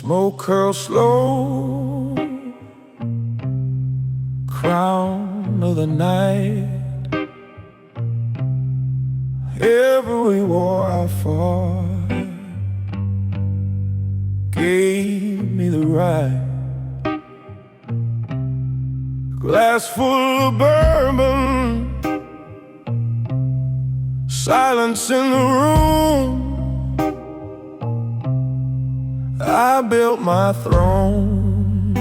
Smoke curls slow, crown of the night. Every war I fought gave me the right. Glass full of bourbon, silence in the room. I built my throne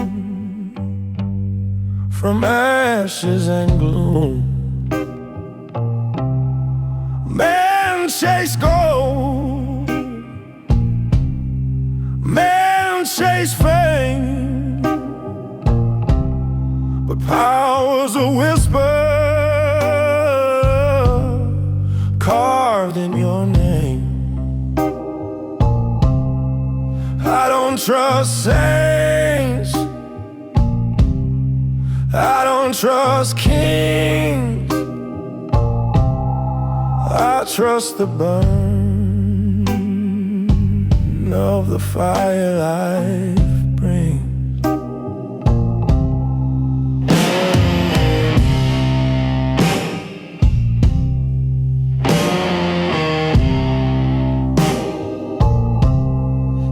from ashes and gloom. Men chase gold, men chase fame, but power's a whisper carved in your name. I don't trust saints, I don't trust kings, I trust the burn of the fire life brings.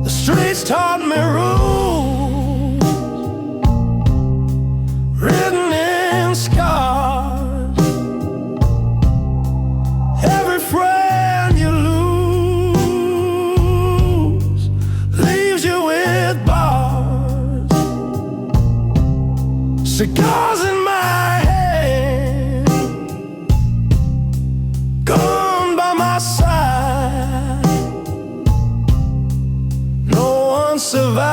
The streets taught me rules written in scars. Every friend you lose leaves you with bars. Cigars in my hand, gun by my side. Survives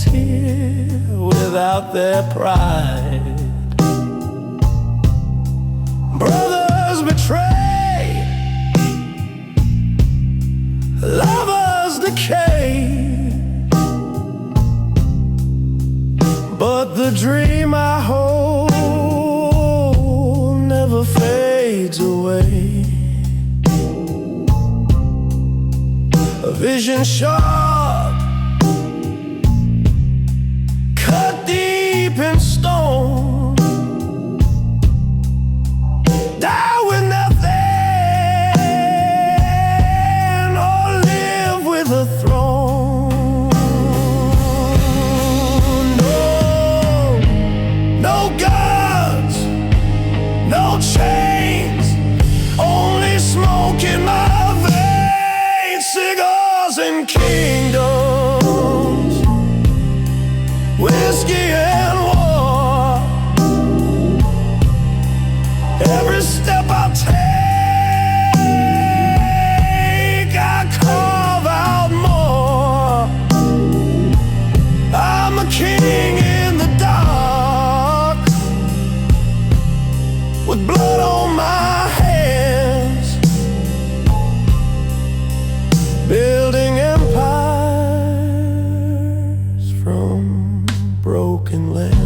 here without their pride. Brothers betray, lovers decay, but the dream I hold never fades away. A vision sharp, cut deep in stone. Die with nothing, or live with a throne. No, no guns, no chains, only smoke in my veins. Cigars and kingdoms, whiskey and war. Every step I take, I carve out more. I'm a king in the dark, with blood on my hands, building empires from broken lands.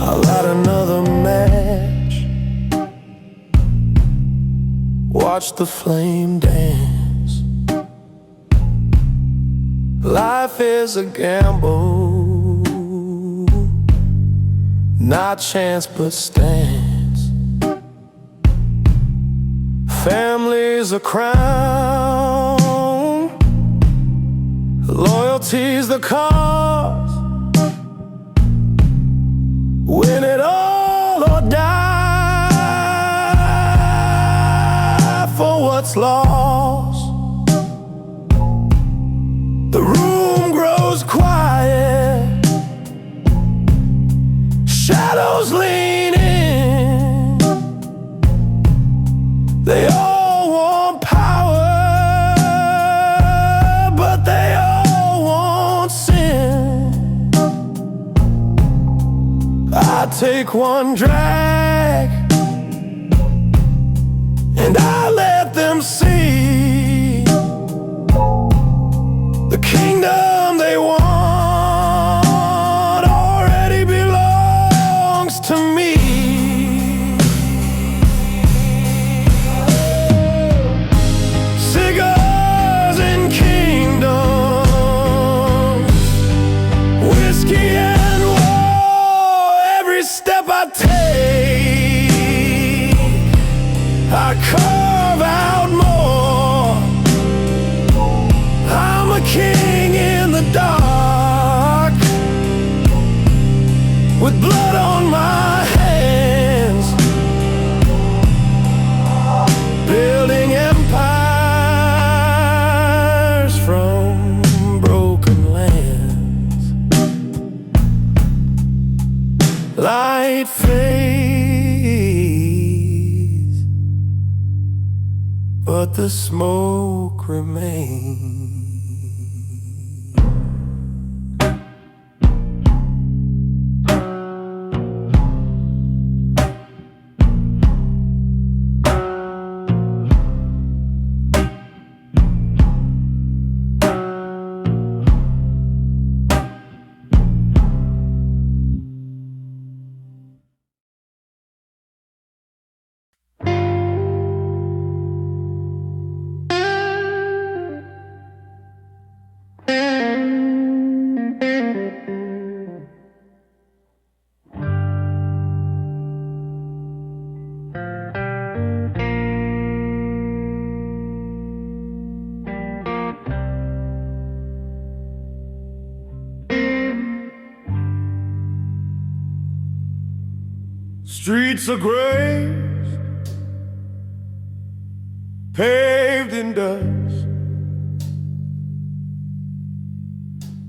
I'll light another match, watch the flame dance. Life is a gamble, not chance but stance. Family's a crown, loyalty's the cause. Win it all or die for what's lost. The room grows quiet, take one drag, and I let them see the kingdom they want already belongs to me. Cigars and kingdoms, whiskey and war. Every step I take, I carve out more. I'm a king in the dark, with blood on my hands, building empires from broken lands. Light fades, but the smoke remains. Streets are grazed, paved in dust.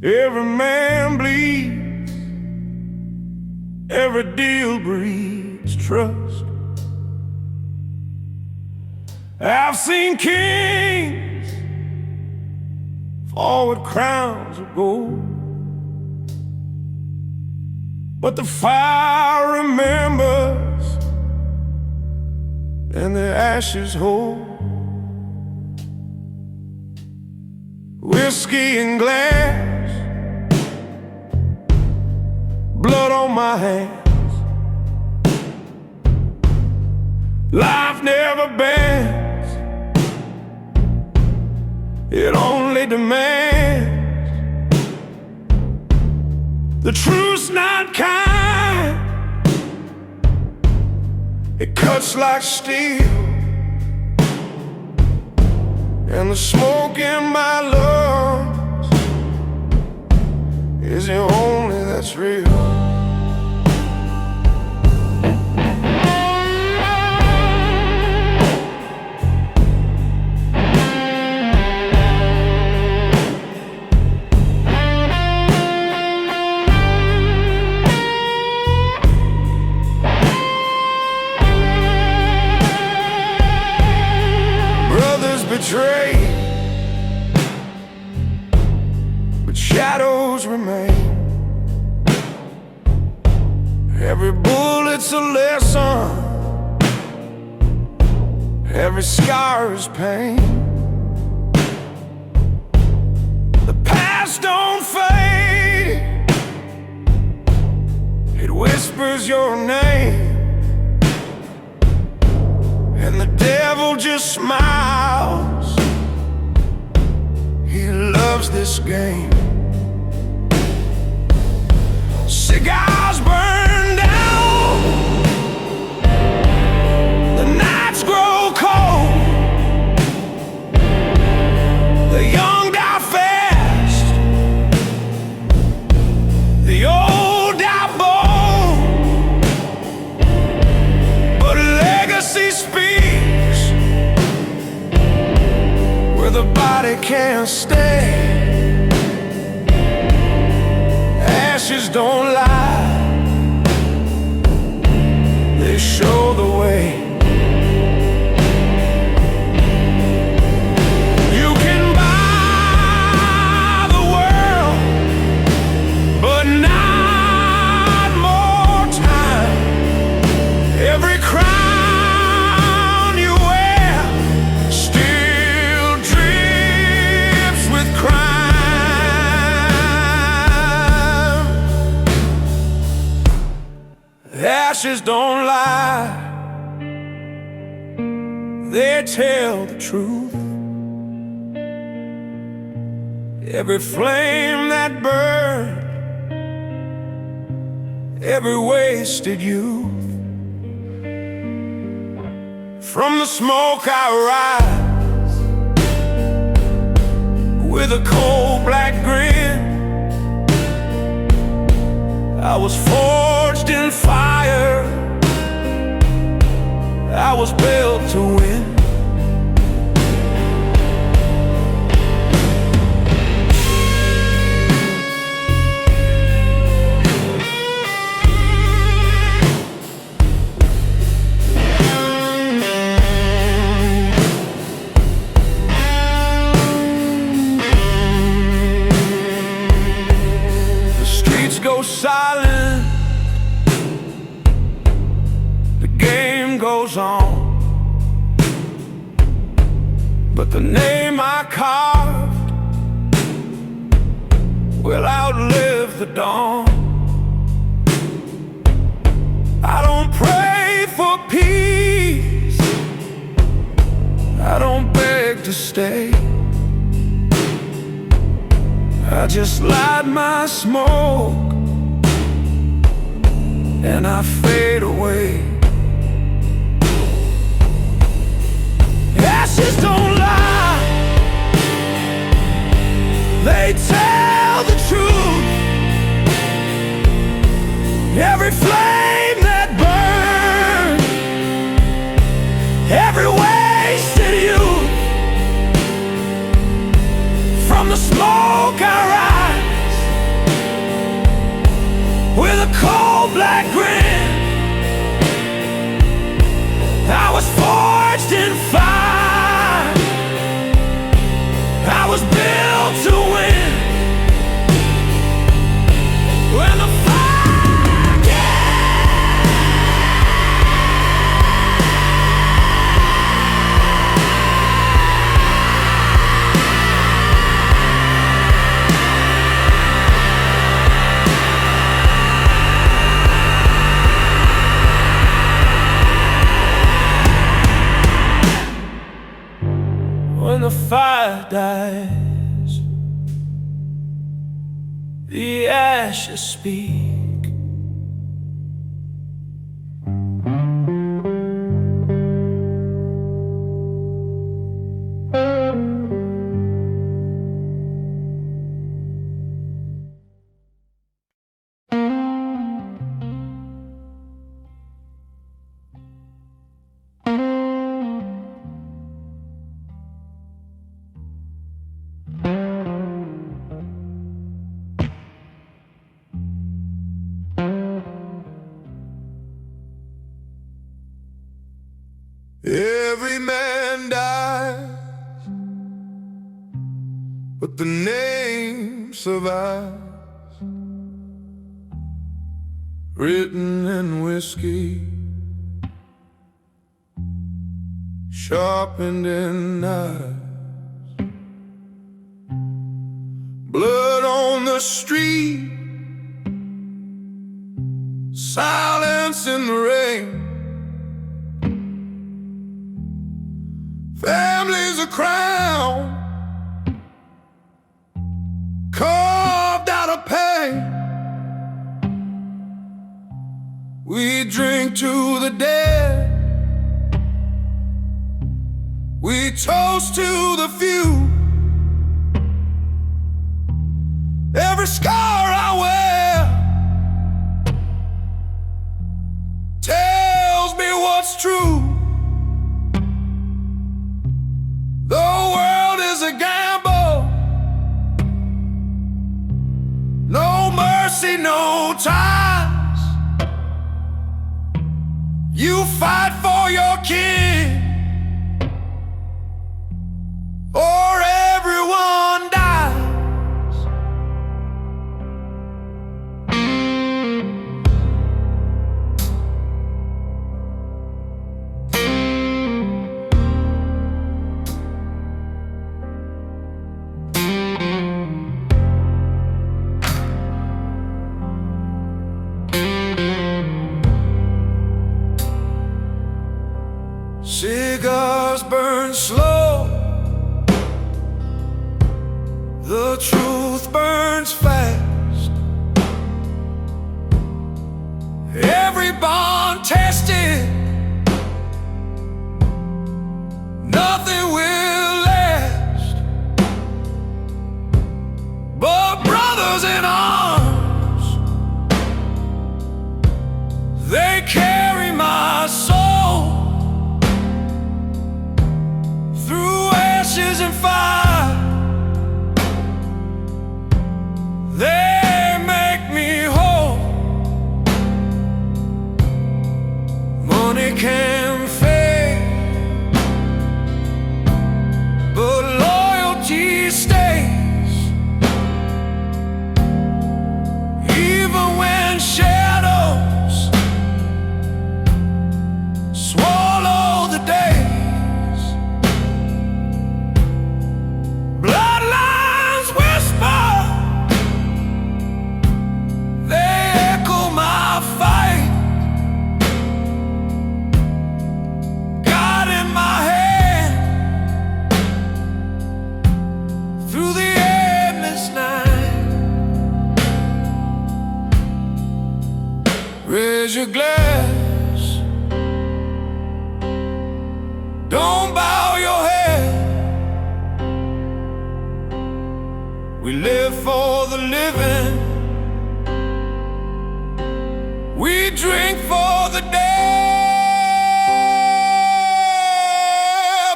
Every man bleeds, every deal breeds trust. I've seen kings fall with crowns of gold, but the fire remembers and the ashes hold. Whiskey in glass, blood on my hands. Life never bends, it only demands. The truth's not kind, it cuts like steel, and the smoke in my lungs is the only that's real. Betrayed, but shadows remain. Every bullet's a lesson, every scar is pain. The past don't fade, it whispers your name, and the devil just smiles. He loves this game. Cigars burn down, the nights grow cold, the young die fast, the old die bold, but legacy speaks where the body can't stay. Ashes don't lie, they show the way. You can buy the world, but not more time. ashes don't lie, they tell the truth. Every flame that burned, every wasted youth. From the smoke I rise with a cold black grin. I was forged in fire, I was built to win. Go silent, the game goes on, but the name I carved will outlive the dawn. I don't pray for peace, I don't beg to stay, I just light my smoke and I fade away. Ashes don't lie, they tell the truth. Every flame that burned, every wasted youth. From the smoke I rise with a cold black grin. I was forged in fire, I was built to win. When the fire when the fire dies, the ashes speak. Every man dies, but the name survives, written in whiskey, sharpened in knives. Blood on the street, silence in the rain. Families are crowned, carved out of pain. We drink to the dead, we toast to the few. Every scar I wear tells me what's true. The world is a gamble, no mercy, no ties. You fight for your king, or everyone dies. Cigars burn slow, the truth burns fast. Every bond tested, nothing will last. But brothers in arms, they carry my soul through ashes and fire. They make me whole. Money can fade, but loyalty stays. Even when shadows swallow the days, bloodlines whisper, they echo my fight. God in my hand through the endless night. Raise your glass, don't bow your head. We live for the living, we drink for the dead.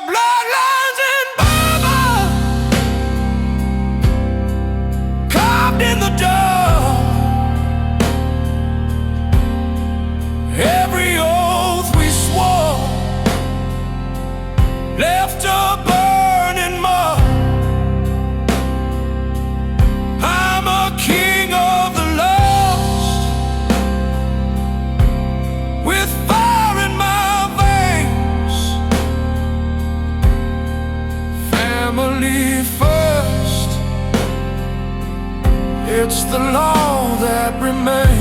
Bloodlines and bourbon, carved in the dark. Every oath we swore left a burning mark. I'm a king of the lost, with fire in my veins. Family first, it's the law that remains.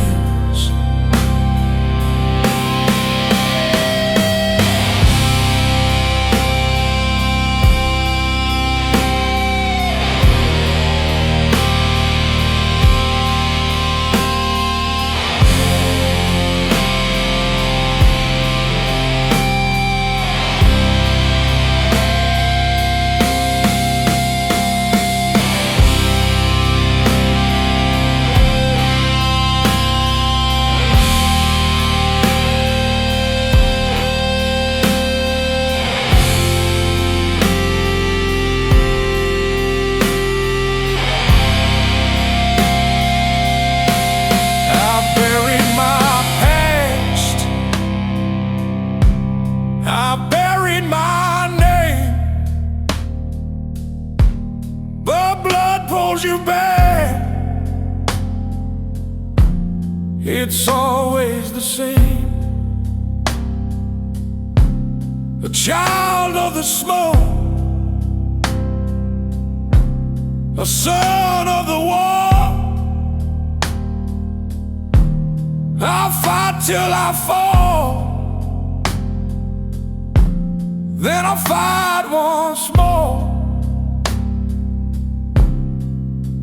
I buried my name, but blood pulls you back. It's always the same, a child of the smoke, a son of the war. I'll fight till I fall, then I'll fight once more.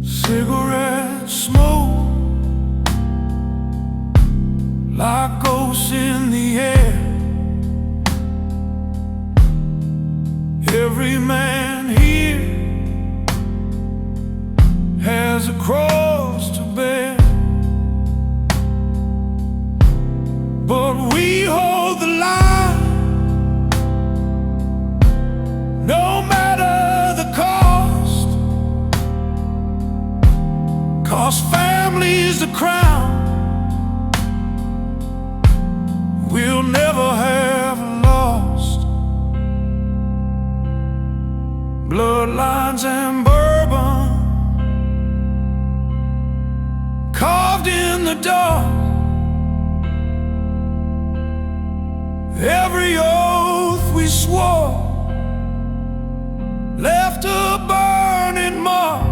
Cigarette smoke, like ghosts in the air. Every man here has a cross to bear, but we hold the line, no matter the cost. 'Cause family's the crown we'll never have lost. Bloodlines and bourbon, carved in the dark. Every oath we swore left a burning mark.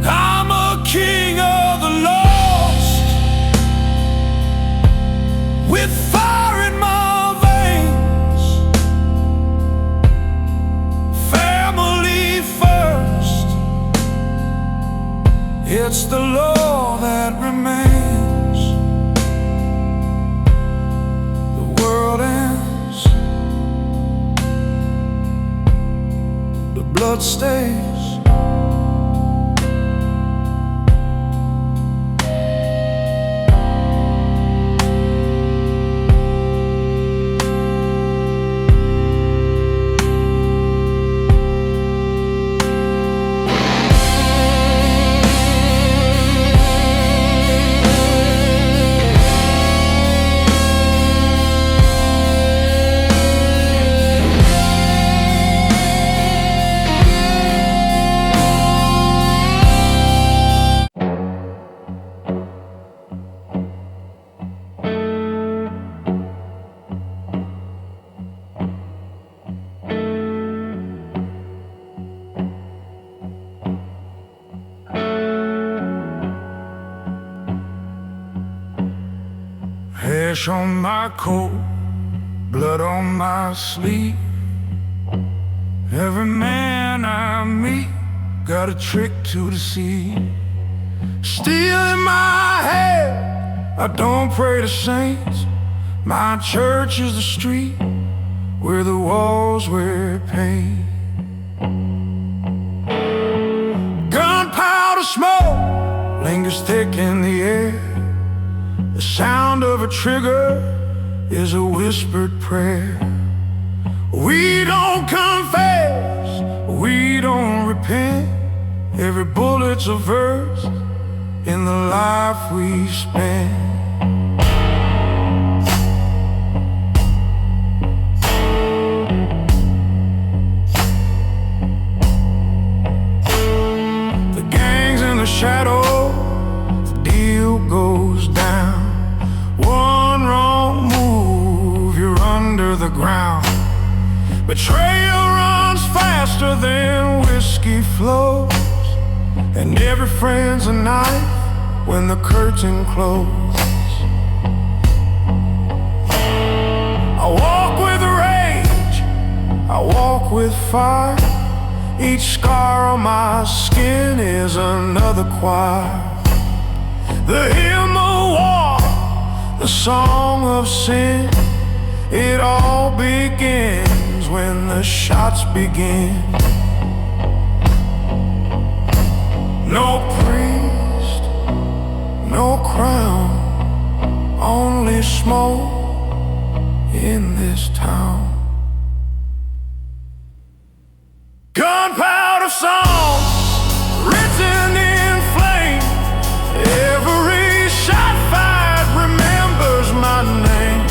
I'm a king of the lost, with fire in my blood stays. Ash on my coat, blood on my sleeve. Every man I meet got a trick to deceive. Still in my head, I don't pray to saints. My church is the street where the walls wear paint. Gunpowder smoke lingers thick in the air. The sound of a trigger is a whispered prayer. We don't confess, we don't repent. Every bullet's a verse in the life we spend. The gang's in the shadow, the deal goes down. One wrong move, you're under the ground. Betrayal runs faster than whiskey flows, and every friend's a knife when the curtain closes. I walk with rage, I walk with fire. Each scar on my skin is another choir. The hymn of war, the song of sin, it all begins when the shots begin. No priest, no crown, only smoke in this town. Gunpowder Psalms written in flame. Every shot fired remembers my name.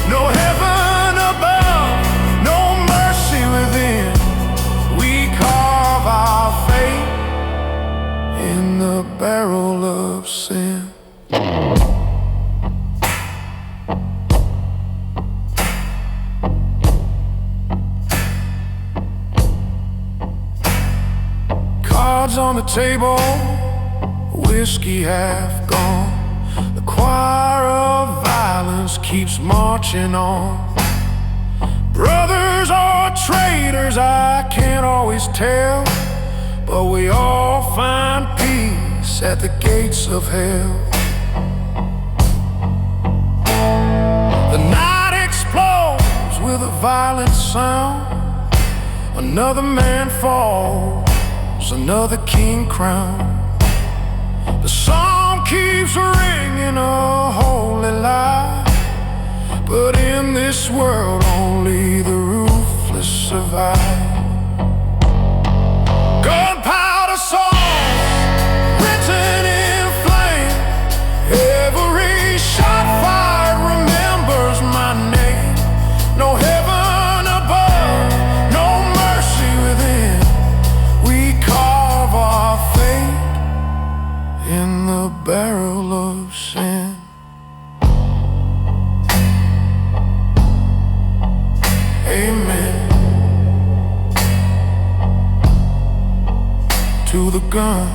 No heaven above, no mercy within. We carve our fate in the barrel of sin. Cards on the table, whiskey half gone. The choir of violence keeps marching on. Brothers or traitors, I can't always tell, but we all find peace at the gates of hell. The night explodes with a violent sound. Another man falls, another king crowned. The song keeps ringing a holy lie, but in this world only the ruthless survive. Gunpowder Psalms written in flame. Every shot fired remembers my name. No heaven above, no mercy within. We carve our fate in the barrel of sin. Amen to the gun.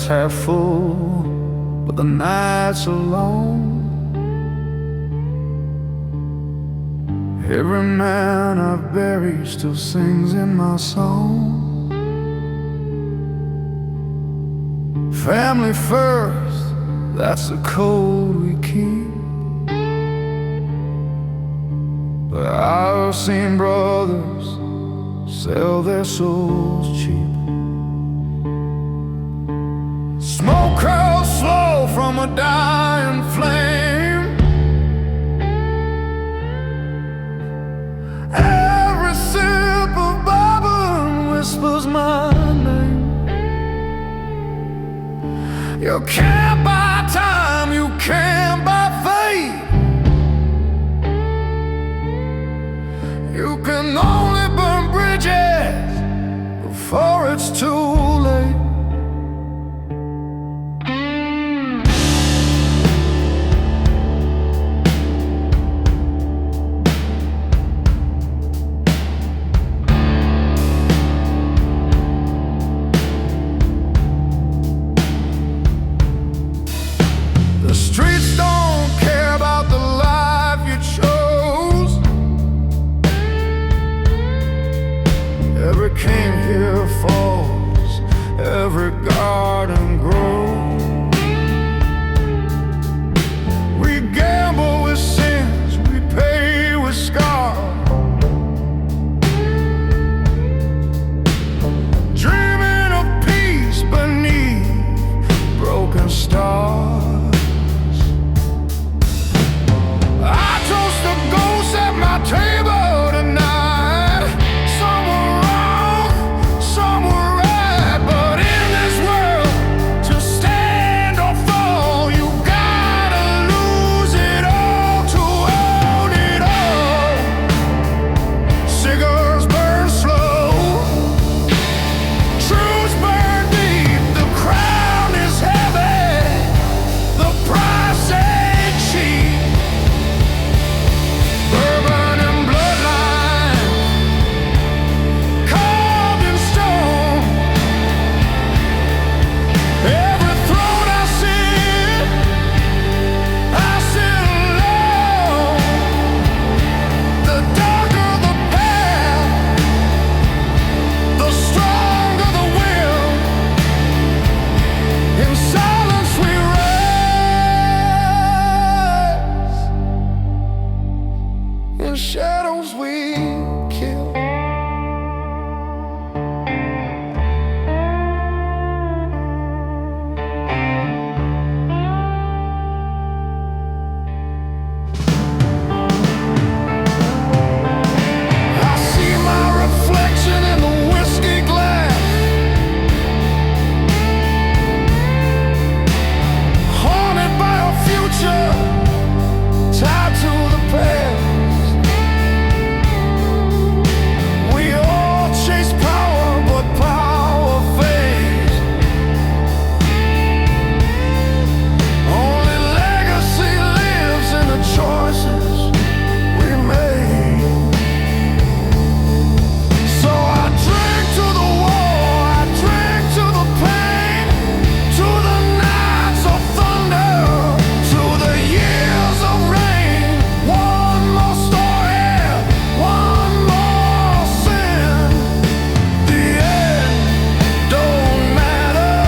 glass half full, but the nights are long. Every man I've buried still sings in my song. Family first, that's the code we keep. But I've seen brothers sell their souls cheap. Smoke curls slow from a dying flame. Every sip of bourbon whispers my name. You can't buy time, you can't buy faith. You can only burn bridges before it's too late. The streets don't care about the life you chose. Every king here falls, every garden grows. We gamble with sins, we pay with scars. Dreaming of peace beneath broken stars. I toast the ghosts at my table tonight. Some were wrong, some were right, but in this world, to stand or fall, you gotta lose it all to own it all. Cigars burn slow, truths burn deep. The crown is heavy, the price ain't cheap. Bourbon and bloodline, carved in stone. Every throne I sit alone. The darker the path, the stronger the will. In silence we rise, in shadows we kill. I see my reflection in the whiskey glass, haunted by a future tied to the past. We all chase power, but power fades. Only legacy lives in the choices we made. So I drink to the war, I drink to the pain, to the nights of thunder, to the years of rain. One more story, one more sin. The end don't matter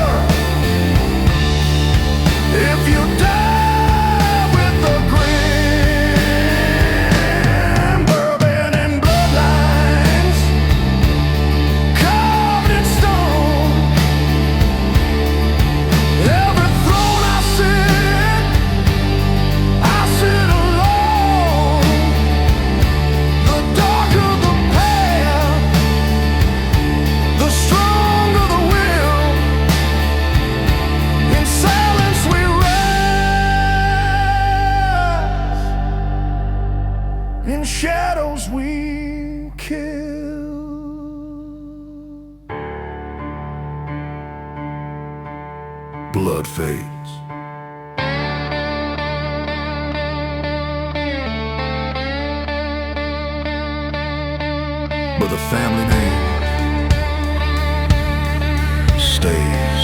if you die with the grin. Bourbon and bloodlines, carved in stone. Every throne I sit alone. The darker the path, the stronger the will. In silence we rise, in shadows we kill. Blood fades, but the family name stays.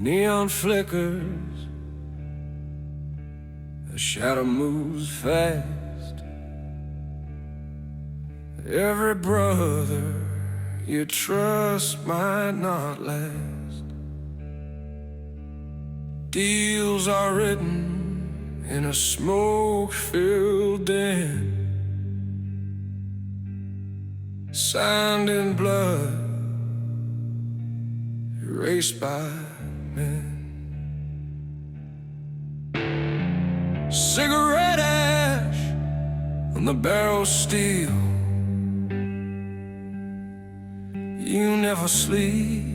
neon flickers, a shadow moves fast. Every brother you trust might not last. Deals are written in a smoke-filled den, signed in blood, erased by men. Cigarette ash on the barrel steel. You never sleep,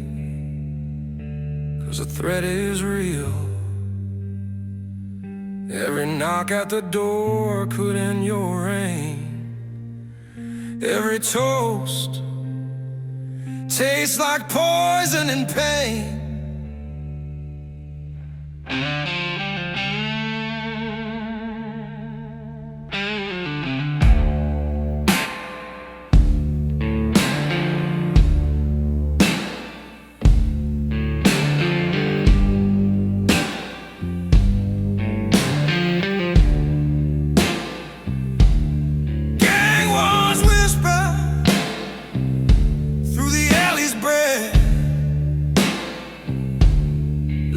'cause the threat is real. Every knock at the door could end your reign. Every toast tastes like poison and pain.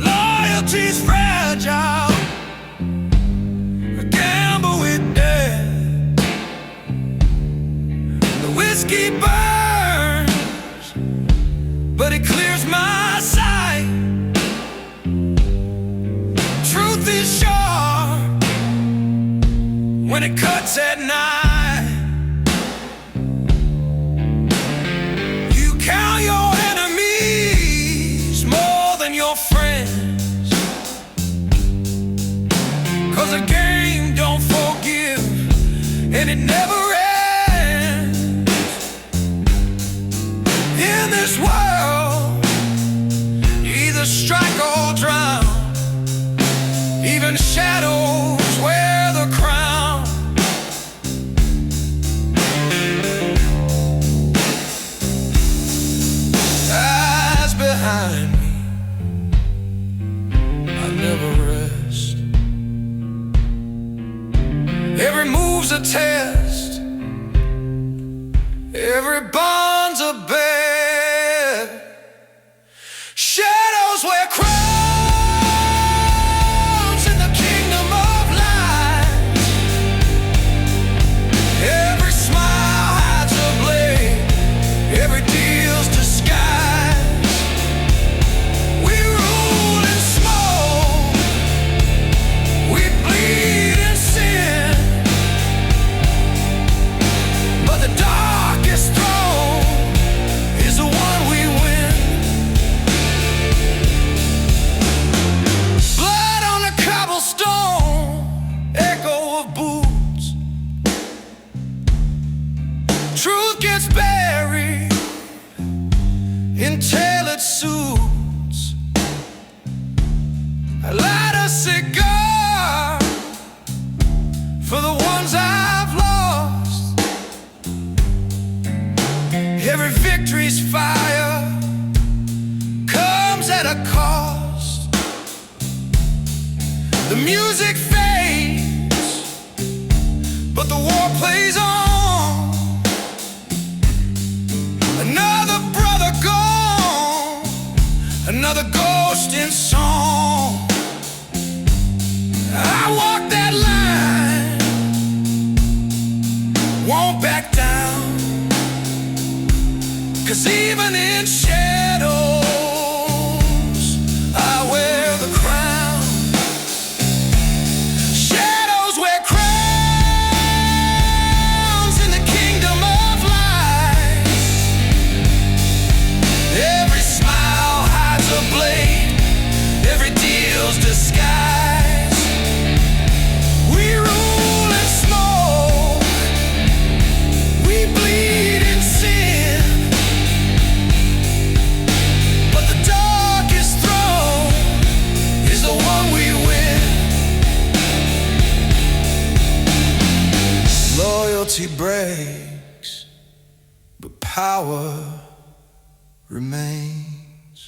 Loyalty's fragile, a gamble with death. The whiskey burns, but it clears my sight. Truth is sharp when it cuts at night. You count your enemies more than your friends, 'cause a game don't forgive, and it never ends. In this world, you either strike or drown. Even shadows wear the crown. Eyes behind me, I never rest. Every move's a test, every bond's a bet. Shadows wear crowns in the kingdom of light. Every smile hides a blade, every deal's disguise. We rule in smoke, we bleed in sin, but the darkest throne is the one we win. Blood on the cobblestone, echo of boots. Truth gets buried in tailored suits. I light a cigar for the ones I've lost. Every victory's fire comes at a cost. The music fades, but the war plays on. Another brother gone, another ghost in song. I walk that line, won't back down, 'cause even in shadows, I wear the crown. Shadows wear crowns in the kingdom of light. Every smile hides a blade, every deal's disguise. We rule in smoke, we bleed in sin, but the darkest throne is the one we win. Loyalty breaks, but power remains.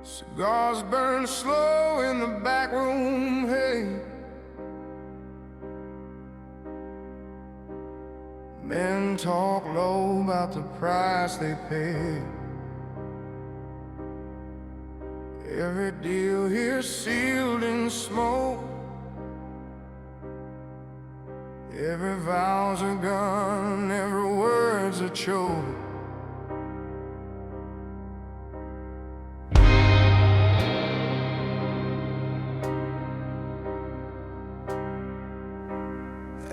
Cigars burn slow in the back room, hey. Men talk low about the price they pay. Every deal here sealed in smoke. Every vow's a gun, every word's a choke.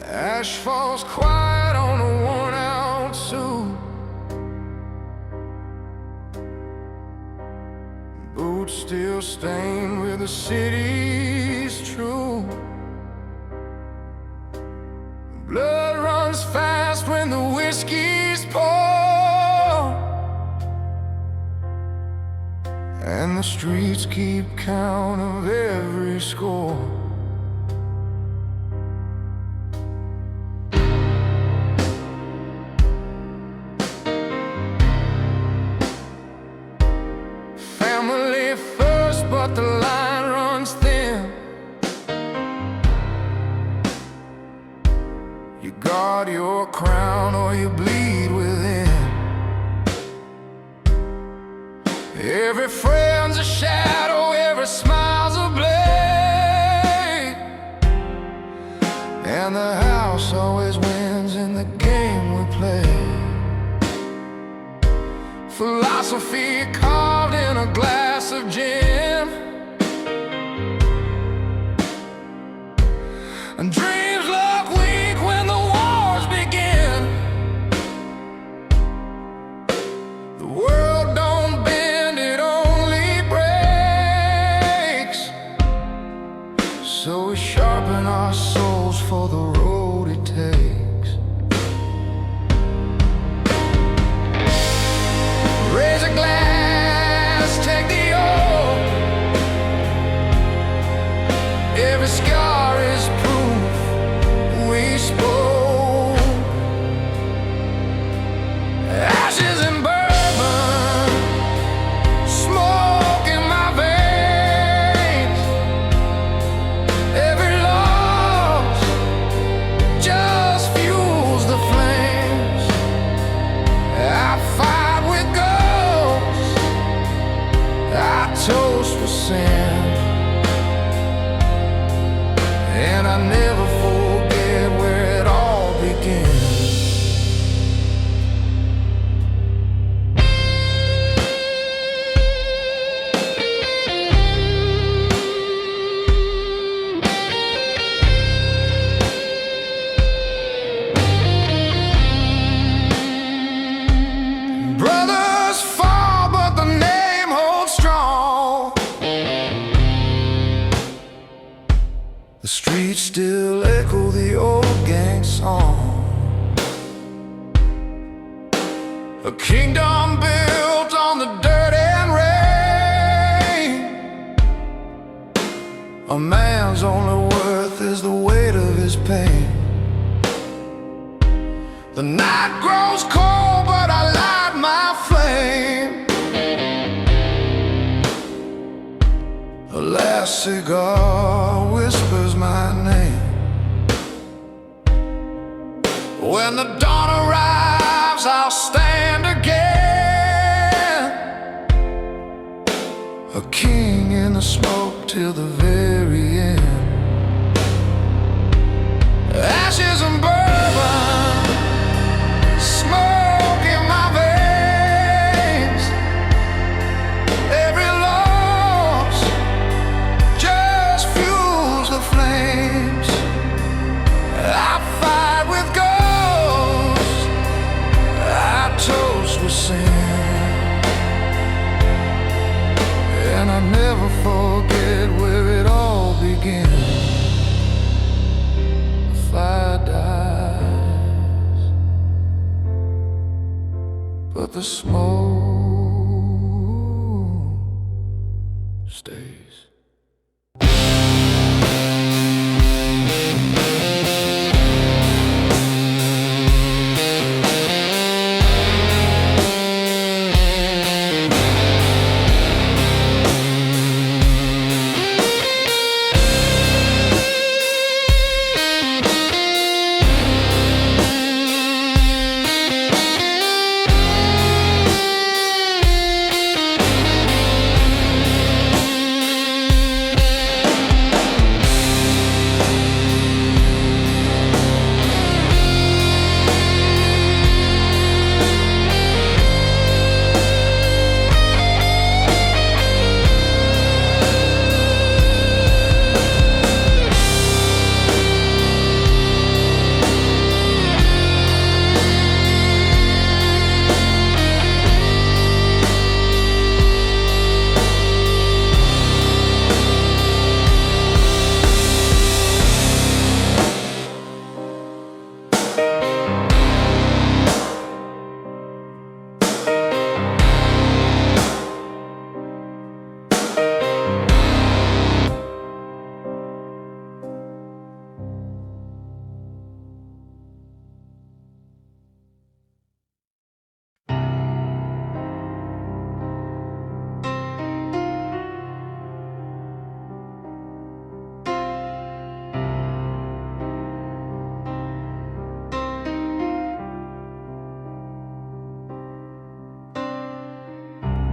Ash falls quiet on a worn-out suit. Boots still stained with the city's truth. Blood runs fast when the whiskey's poured, and the streets keep count of every score. Family first, but the line runs thin. You guard your crown or you bleed within. Every friend's a shadow, every smile's a blade, and the house always wins in the game we play. Philosophy carved in a glass of gin, and dreams look weak when the wars begin. The world don't bend, it only breaks. So we sharpen our souls for the road it takes. Raise a glass, take the oath. Every scar is proof we spoke. Ashes and bourbon, smoke in my veins. Every loss just fuels the flames. I fight with ghosts, I toast with sin, and I never forget where it all begins. Brothers fall, but the name holds strong. The streets still echo the old gang song. A kingdom built on the dirt and rain. A man's only worth is the weight of his pain. The night grows cold, but I light my flame. The last cigar whispers my name. When the dawn arrives, I'll stand again, a king in the smoke till the very end. Ashes and bourbon, smoke in my veins. Every loss just fuels the flames. I fight with ghosts, I toast with sin, and I never forget where it all begins. The fire dies, but the smoke stays.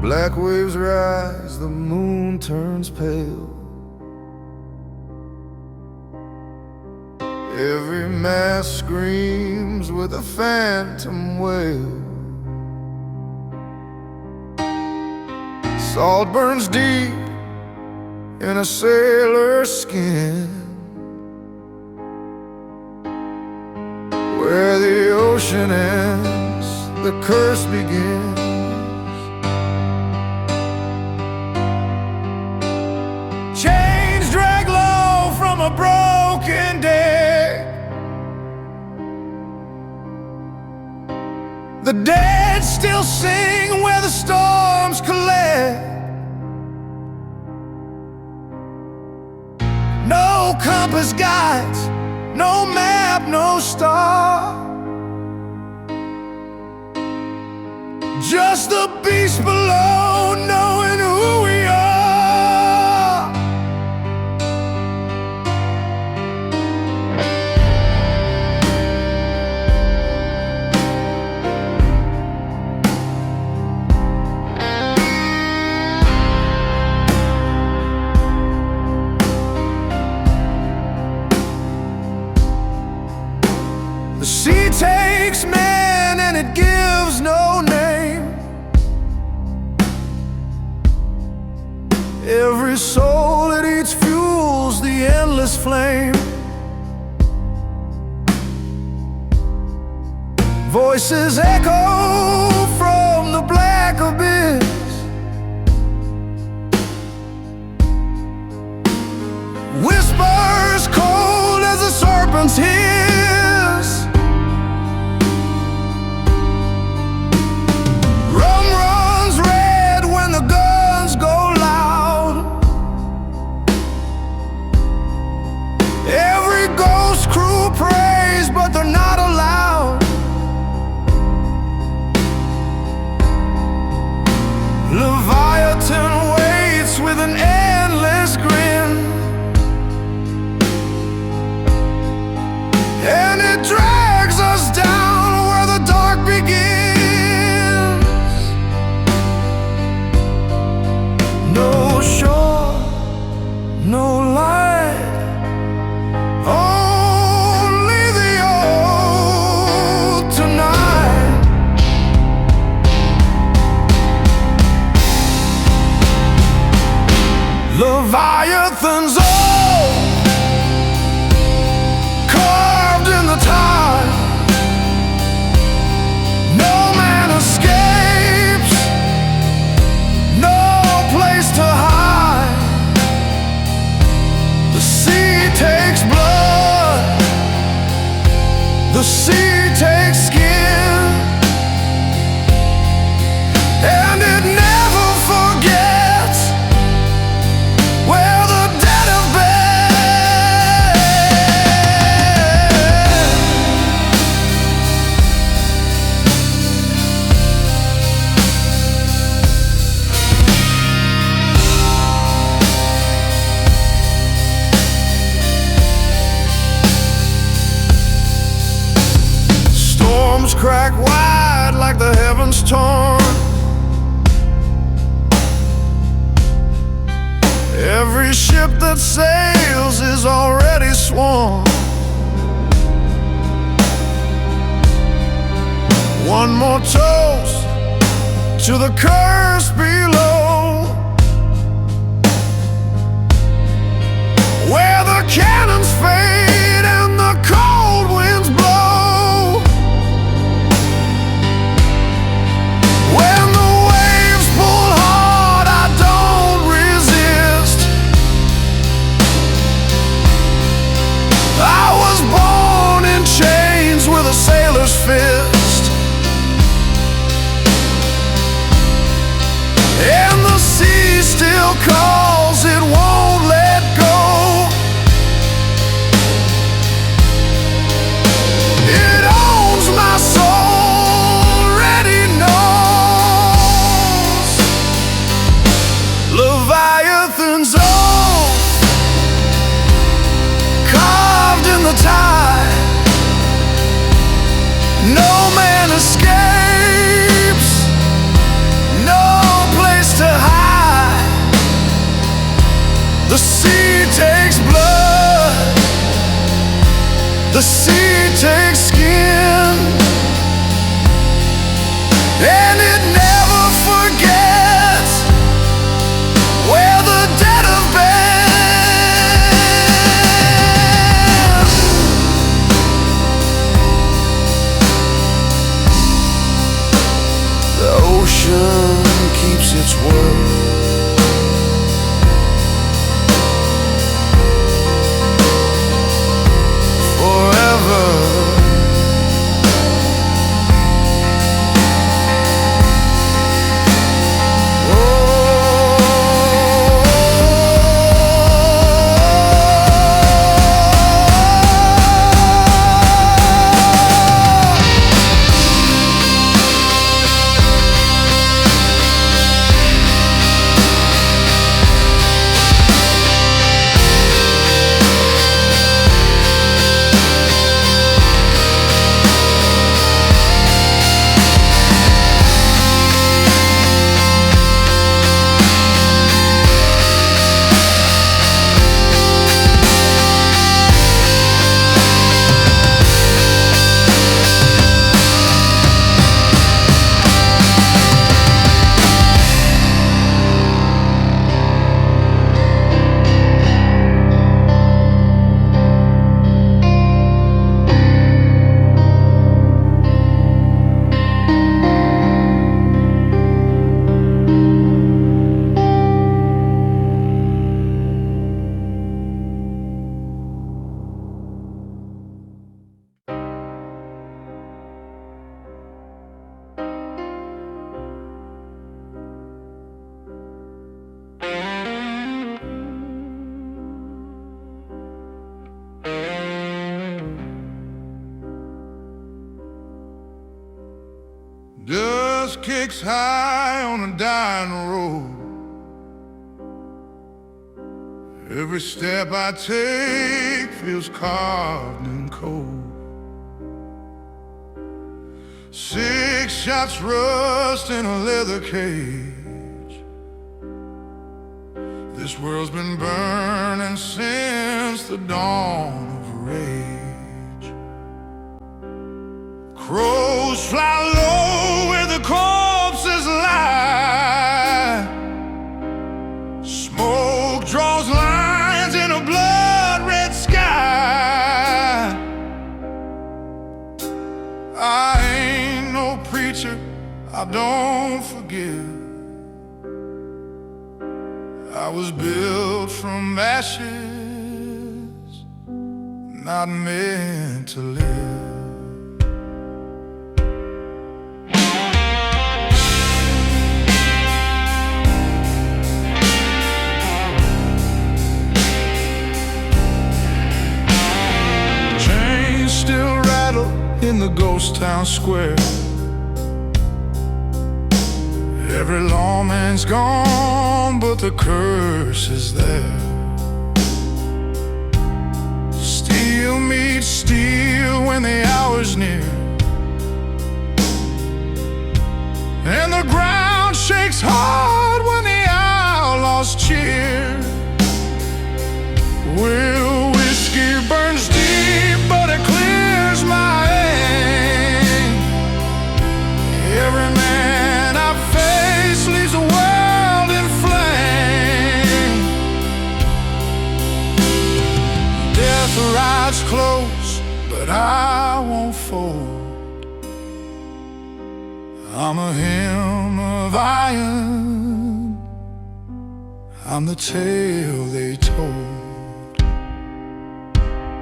Black waves rise, the moon turns pale. Every mast screams with a phantom wail. Salt burns deep in a sailor's skin, where the ocean ends, the curse begins. Chains drag low from a broken deck. The dead still sing where the storms collect. No compass guides, no map, no star. Just the beast below, knowing who we are. The sea takes man and it gives no name. Every soul it eats fuels the endless flame. Voices echo from the black abyss. Whispers cold as a serpent's hiss. Leviathan waits with an endless grin, and it drags us down where the dark begins. No shore, no light, only the old tonight. Leviathan's old, carved in the tide. No man escapes, no place to hide. The sea takes blood, the sea takes skin, and it never forgets where the dead have been. Storms crack wide like the heavens torn. Every ship that sails is already sworn. One more toast to the curse below, where the cannons fade and the cold winds blow. When the waves pull hard, I don't resist. I was born in chains with a sailor's fist. The sea takes skin, and it never forgets where the dead have been. The ocean keeps its word. Dust kicks high on a dying road. Every step I take feels carved in cold. 6 shots rust in a leather cage. This world's been burning since the dawn of rage. Crows fly low where the corpses lie. Smoke draws lines in a blood-red sky. I ain't no preacher, I don't forgive. I was built from ashes, not meant to live. In the ghost town square, every lawman's gone, but the curse is there. Steel meets steel when the hour's near, and the ground shakes hard when the outlaws cheer. Well, whiskey burns deep, but it clears my aim. Every man I face leaves the world in flame. Death rides close, but I won't fold. I'm a hymn of iron, I'm the tale they told.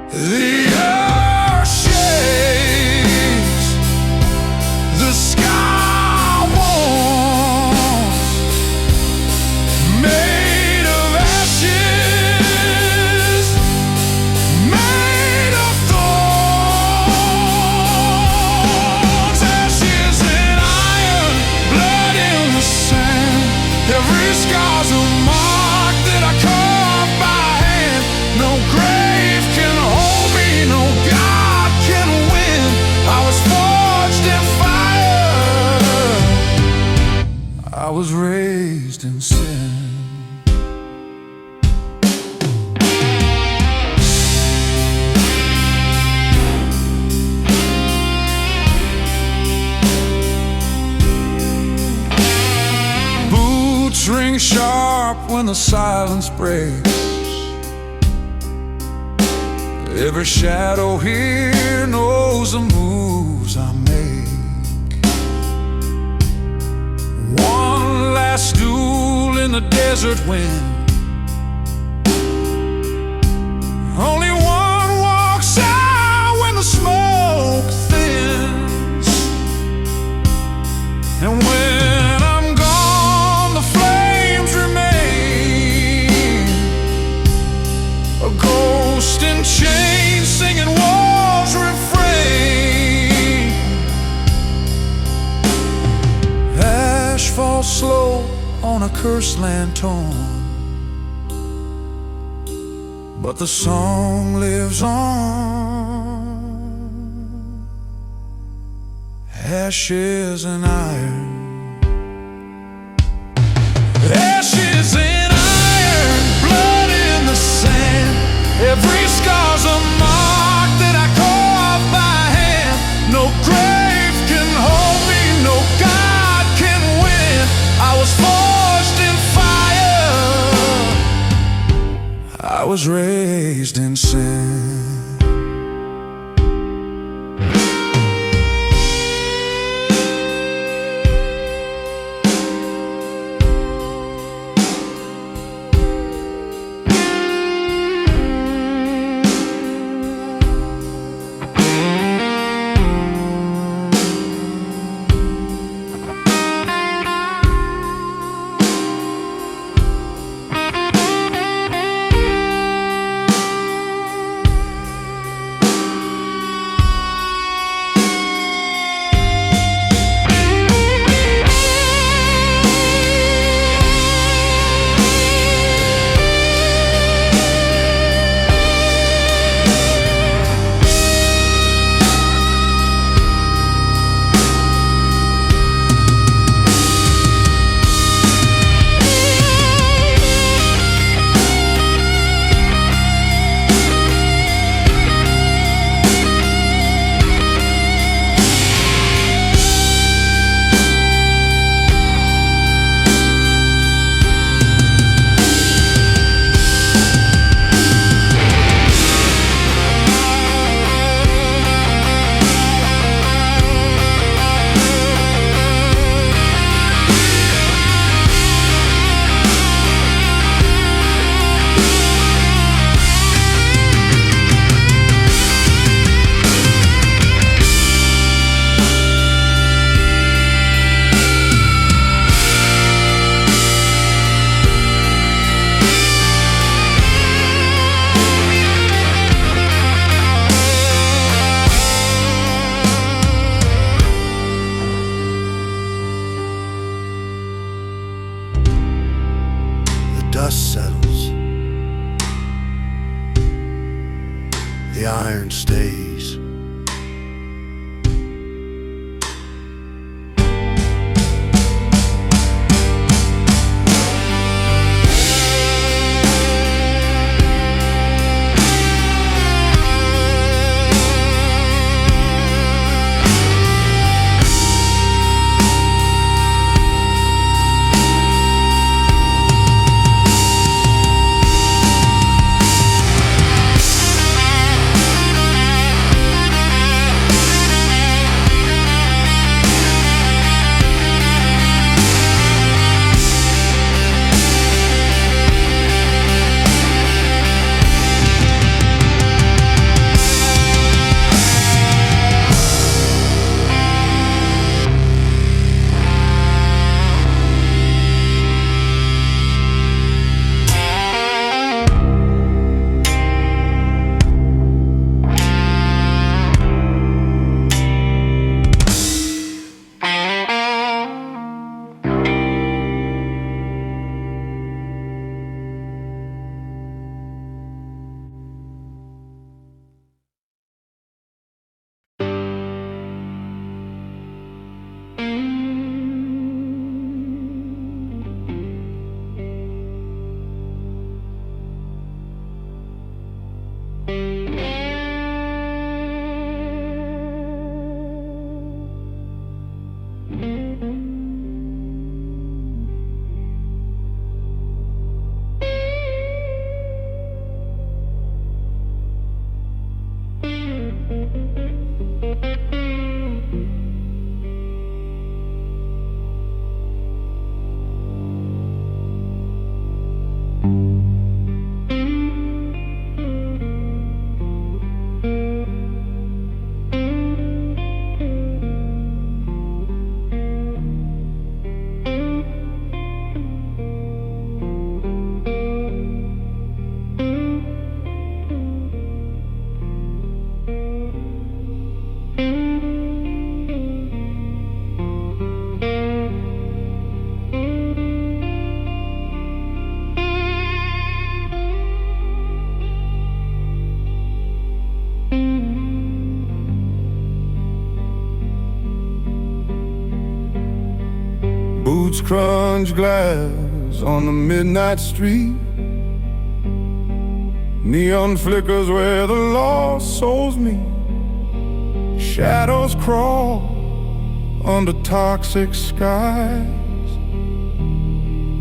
The earth shakes, the sky mourns, made of ashes, made of thorns. Ashes in iron, blood in the sand. Every scar's a mark that I carved by hand. No grave can hold me, no God me sharp when the silence breaks. Every shadow here knows the moves I make. One last duel in the desert wind. Only one walks out when the smoke thins. And when I'm gone, the flames remain. A ghost in chains singing war's refrain. Ash falls slow on a cursed land torn, but the song lives on. Ashes and iron. Ashes and iron, blood in the sand. Every scar's a mark that I carve by hand. No grave can hold me, no God can win. I was forged in fire, I was raised in sin. boots crunch glass on the midnight street. Neon flickers where the lost souls meet. Shadows crawl under toxic skies.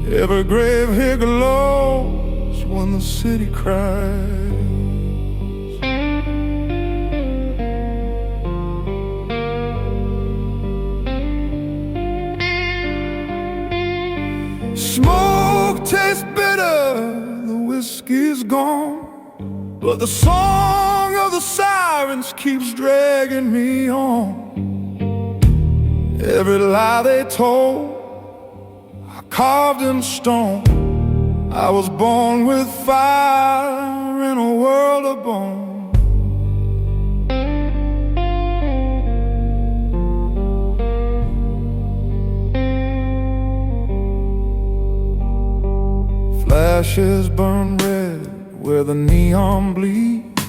Every grave here glows when the city cries. Smoke tastes bitter, the whiskey's gone, but the song of the sirens keeps dragging me on. Every lie they told, I carved in stone. I was born with fire in a world of bone. Flashes burn red where the neon bleeds.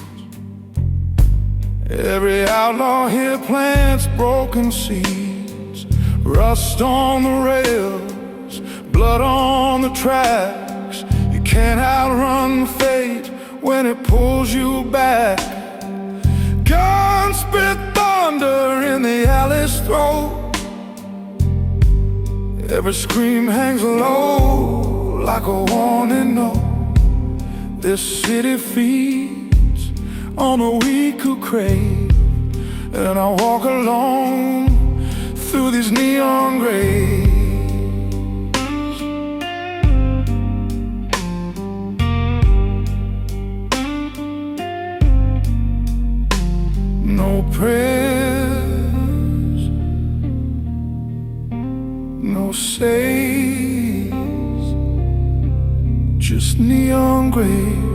Every outlaw here plants broken seeds. Rust on the rails, blood on the tracks. You can't outrun fate when it pulls you back. Guns spit thunder in the alley's throat. Every scream hangs low like a warning note. This city feeds on the weak who crave, and I walk alone through these neon graves. No prayers, no saves, just neon graves.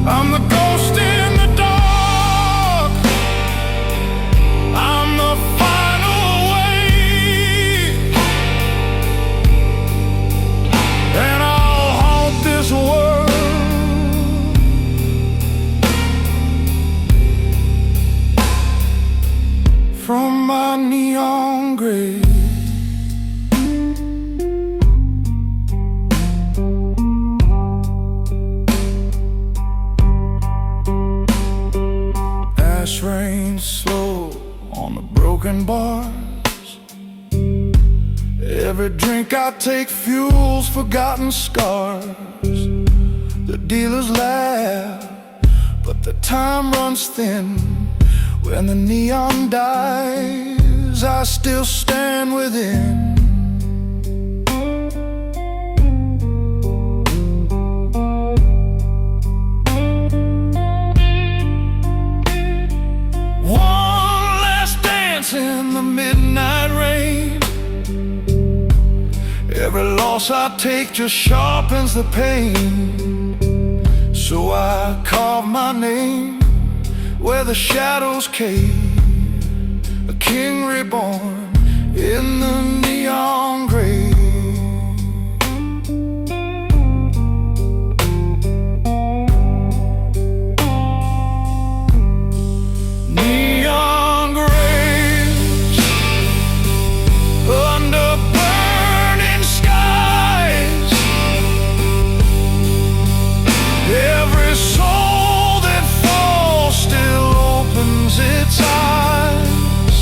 I'm the ghost in the dark. I'm the final wave, and I'll haunt this world from my neon grave. Ash rains slow on the broken bars. Every drink I take fuels forgotten scars. The dealers laugh, but the time runs thin. When the neon dies, I still stand within. In the midnight rain, every loss I take just sharpens the pain. So I carve my name where the shadows cave, a king reborn in the neon grave. Neon graves under burning skies. Every soul that falls still opens its eyes.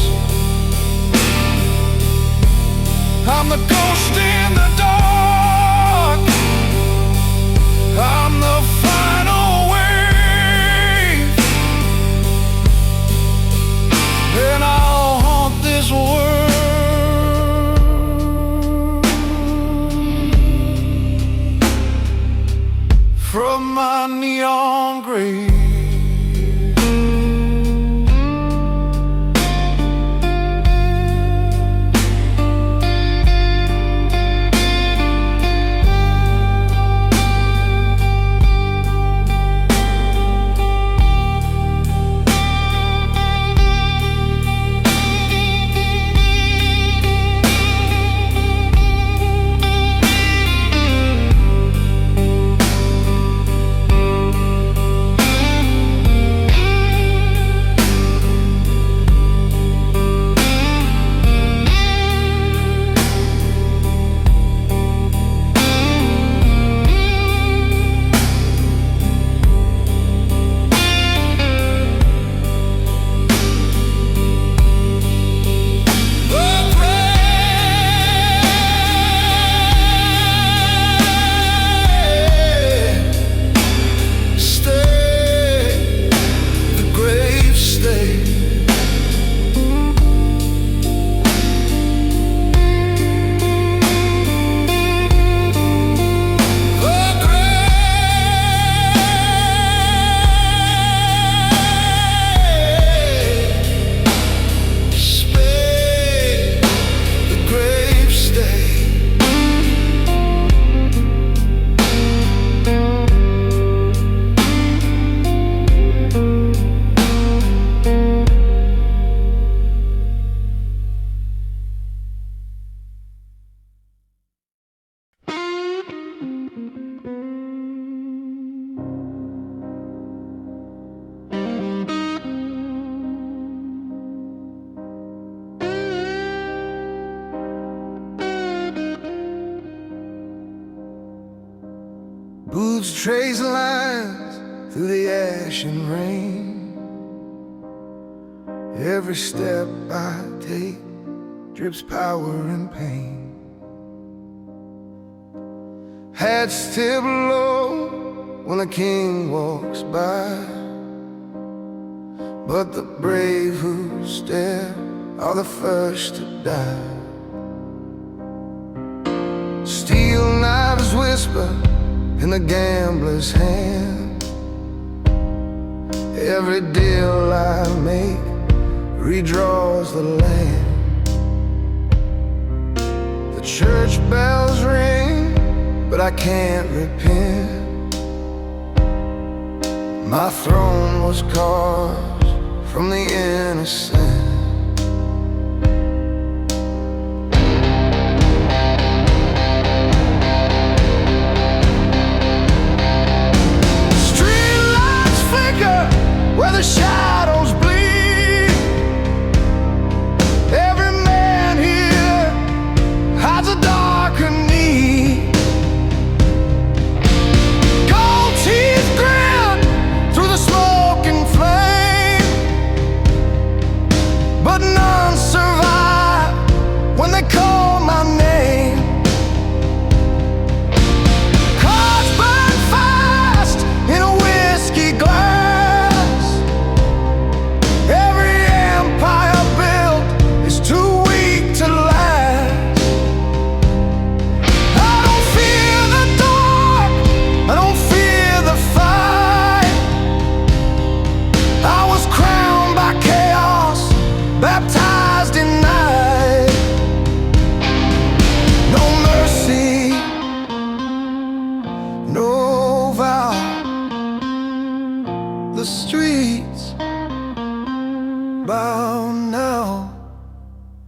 I'm the ghost in the dark. I'm the final wave, and I'll haunt this world from my neon grave. trace lines through the ash and rain. Every step I take drips power and pain. Hats tip low when a king walks by, but the brave who stare are the first to die. Steel knives whisper in the gambler's hand. Every deal I make redraws the land. The church bells ring, but I can't repent. My throne was carved from the innocent. Where the shadows bleed, every man here hides a darker need. Gold teeth grin through the smoke and flame, but none survive when they call my name. Cards burn fast in a whiskey glass. Baptized in night, no mercy, no vow. The streets bow now.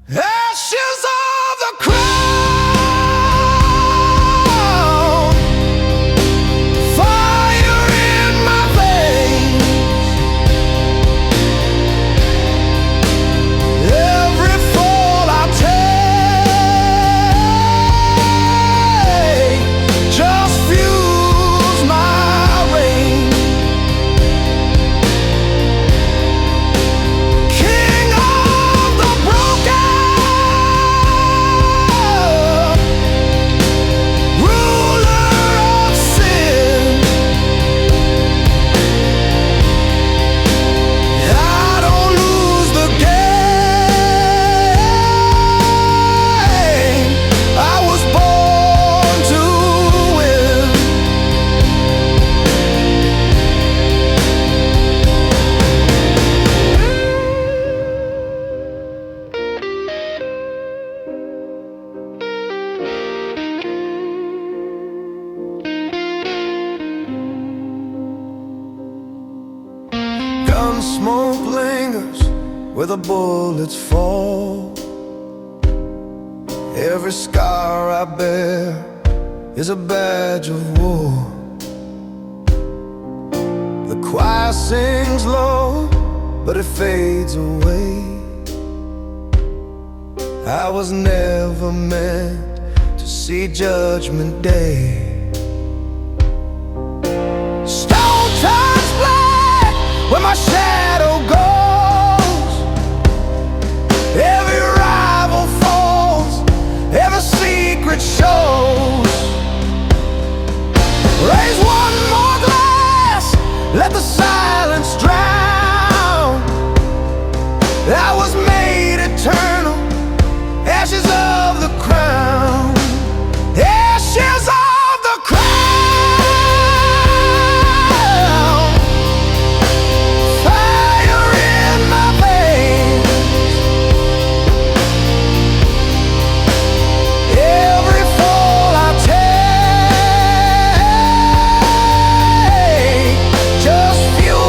Ashes of the crown, fire in my veins. Smoke lingers where the bullets fall. Every scar I bear is a badge of war. The choir sings low, but it fades away. I was never meant to see Judgment Day. Stone turns black when my shadow goes. Every rival falls, every secret shows. Raise one more glass, let the silence drown. I was made eternal, ashes of the crown. Ashes of the crown. Just feel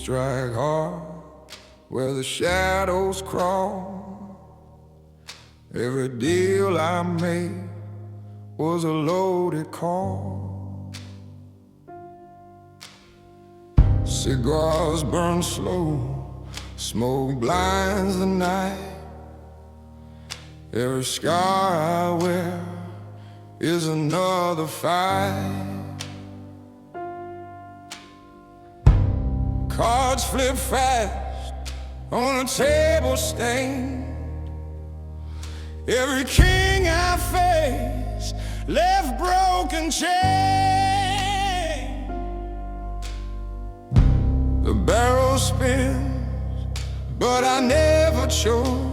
strike hard where the shadows crawl. Every deal I made was a loaded call. Cigars burn slow, smoke blinds the night. Every scar I wear is another fight. Cards flip fast on a table stained. Every king I face left broken chain. The barrel spins, but I never chose.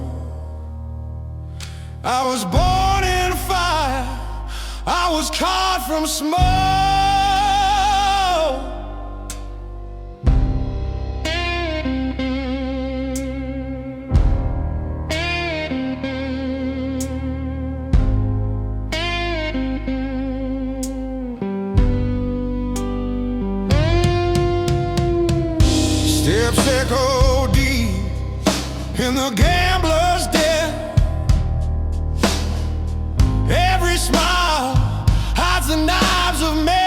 I was born in fire, I was caught from smoke. Steps echo deep in the gambler's den. Every smile hides the knives of men.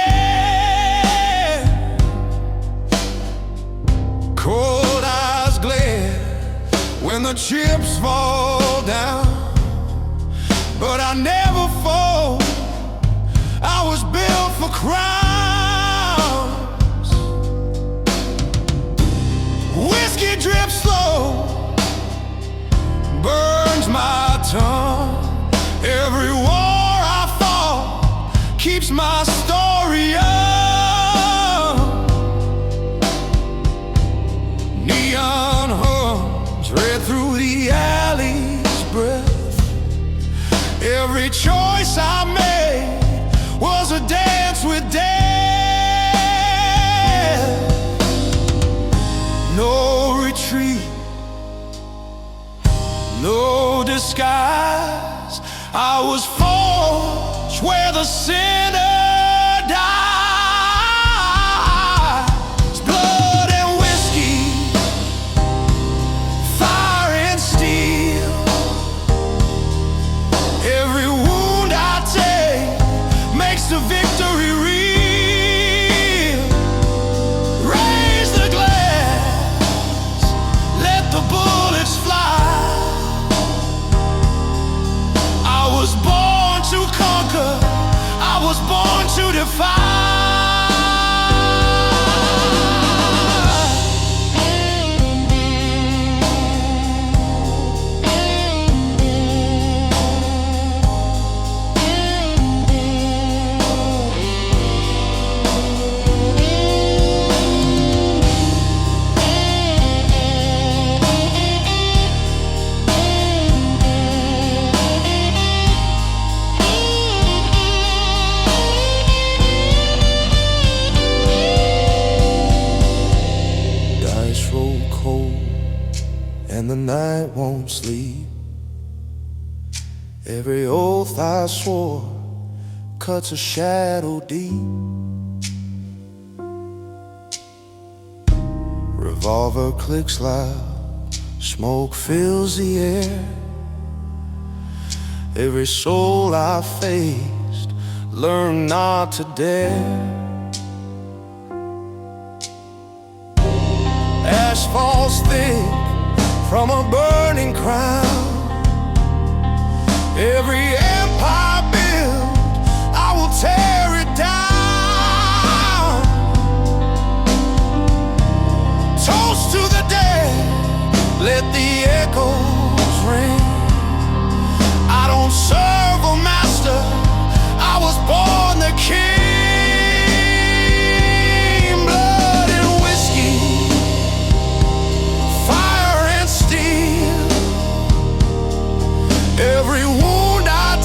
Cold eyes glare when the chips fall down, but I never fall. I was built for crowns. Whiskey drips slow, burns my tongue. Every war I fought keeps my story young. Neon hums red through the alley's breath. Every choice I made was a dance with death. No retreat, no disguise. I was forged where the sinner dies. Blood and whiskey, fire and steel. Every wound I take makes the victory real. Raise the glass, let the bullets fly. I was born to conquer, I was born to defy. And the night won't sleep. Every oath I swore cuts a shadow deep. Revolver clicks loud, smoke fills the air. Every soul I faced learned not to dare. Ash falls thick from a burning crown. Every empire built, I will tear it down. Toast to the dead, let the echoes ring. I don't serve a master, I was born the king. Blood and whiskey, fire and steel. Every wound I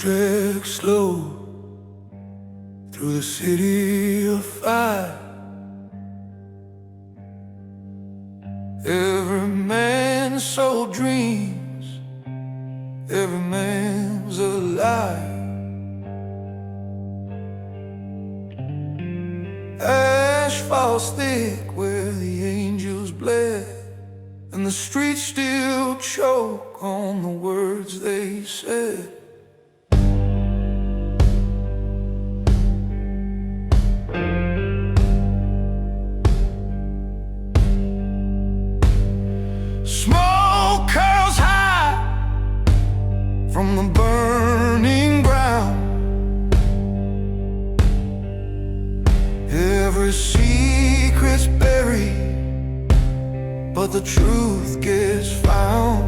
trek slow through the city of fire. Every man's soul dreams, every man's a liar. Ash falls thick where the angels bled, and the streets still choke on the words they said. Smoke curls high from the burning ground. Every secret's buried, but the truth gets found.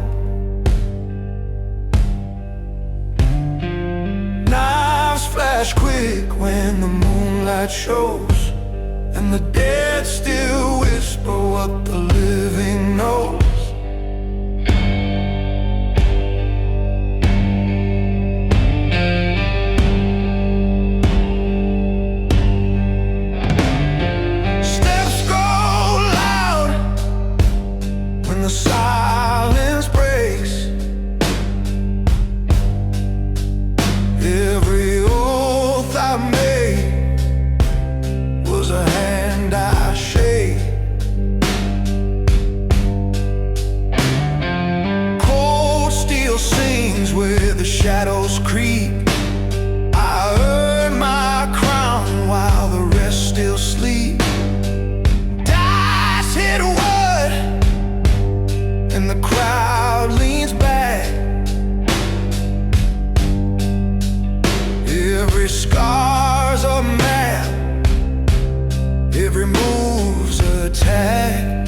Knives flash quick when the moonlight shows, and the dead still whisper what the living knows. Silence breaks. Every oath I made was a hand I shake. Cold steel sings where the shadows creep. I earn my crown while the rest still sleep. Dice hit wood and the crowd leans back. Every scar's a map, every move's attack.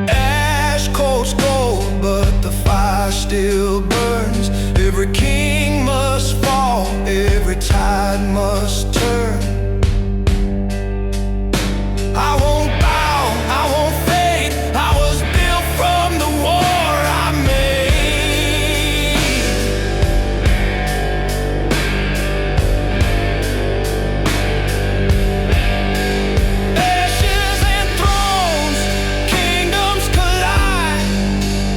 Ash cold's gold, but the fire still burns. Every king must fall, every tide must turn. I won't bow, I won't fade. I was built from the war I made. Ashes and thrones, kingdoms collide.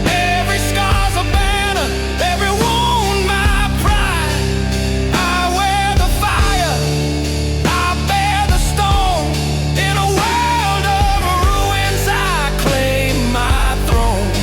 Every scar's a banner, every wound my pride. I wear the fire, I bear the stone. In a world of ruins, I claim my throne.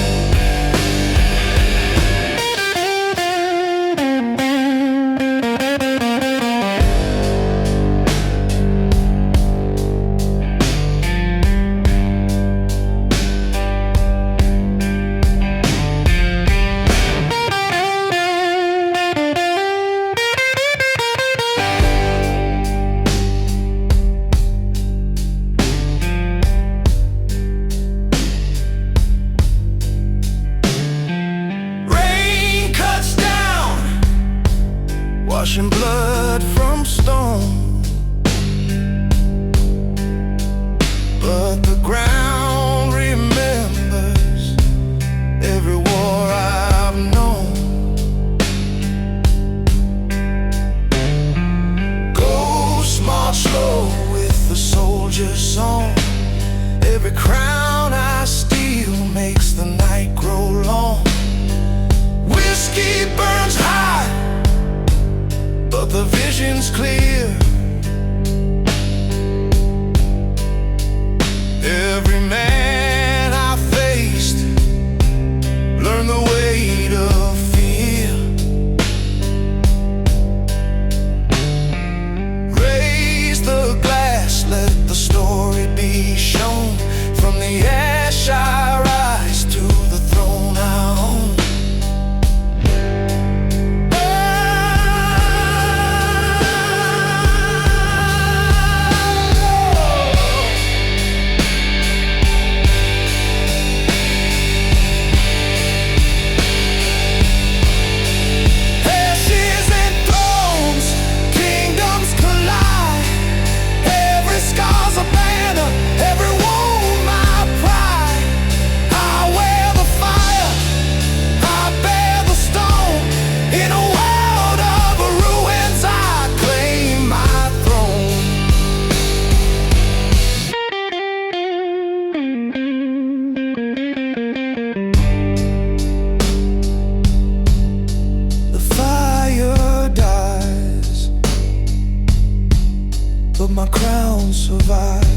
Rain cuts down, washing blood from stone. But the ground remembers every war I've known. Ghosts march slow with the soldier's song. Every crown I steal makes the night grow long. Whiskey burns high, but the vision's clear. Every man I faced learned the weight of fear. Raise the glass, let the story be shown. From the ash I rise to the throne I own. my crown survives.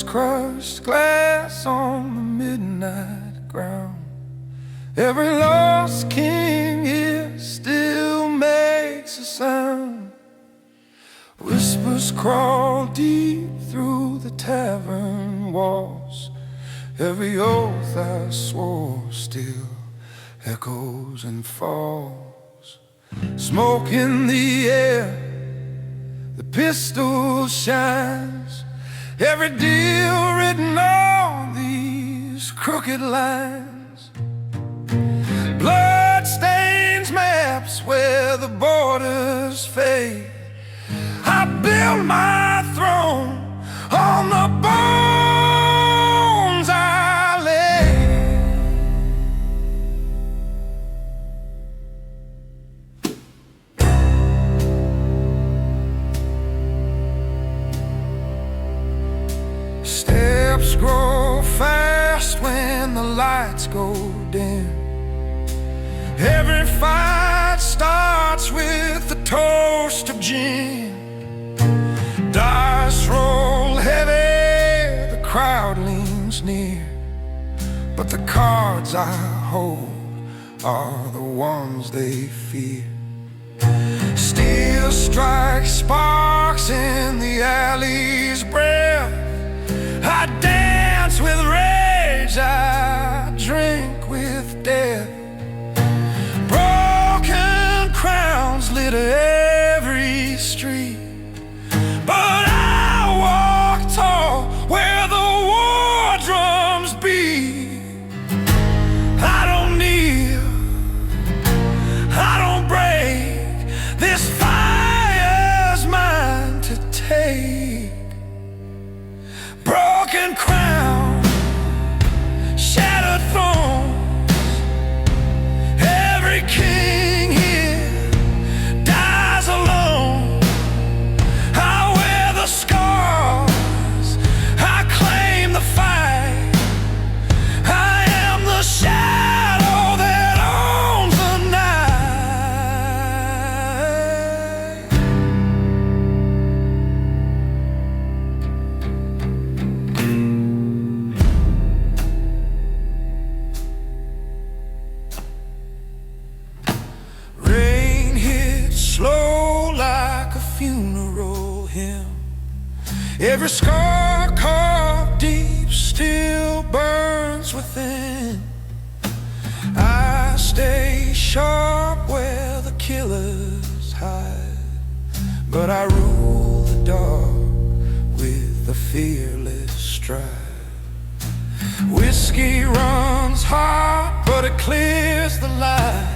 Crushed glass on the midnight ground. Every lost king here still makes a sound. Whispers crawl deep through the tavern walls. Every oath I swore still echoes and falls. Smoke in the air, the pistol shines. Every deal written on these crooked lines. Blood stains maps where the borders fade. I build my throne on the bones I lay. Steps grow fast when the lights go dim. Every fight starts with a toast of gin. Dice roll heavy, the crowd leans near, but the cards I hold are the ones they fear. Steel strikes sparks in the alley's breath. I dance with rage, I drink with death. Broken crowns litter every street, but I walk tall where the war drums beat. I don't kneel, I don't break. This fire's mine to take. Broken crown, shattered thrones. Every king here dies alone. I wear the scars, I claim the fight. I am the shadow that owns the Rain hits slow like a funeral hymn. Every scar carved deep still burns within. I stay sharp where the killers hide, but I rule the dark with a fearless stride. Whiskey runs hot, but it clears the lies.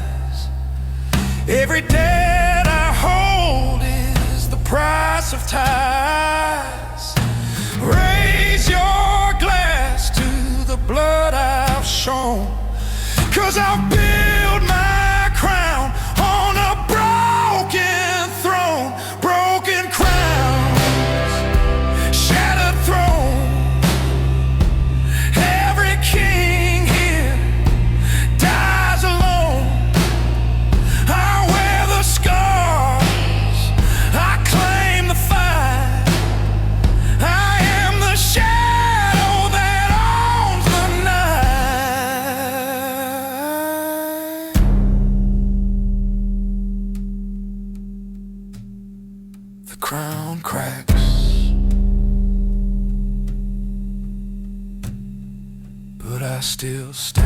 Every debt I hold is the price of ties. Raise your glass to the blood I've shown, 'cause I'll build my crown on a broken throne. Broken crowns, shattered thrones. Every king here dies alone. I wear the scars, I claim the fight. I am the shadow that owns the night. The crown cracks, but I still stand.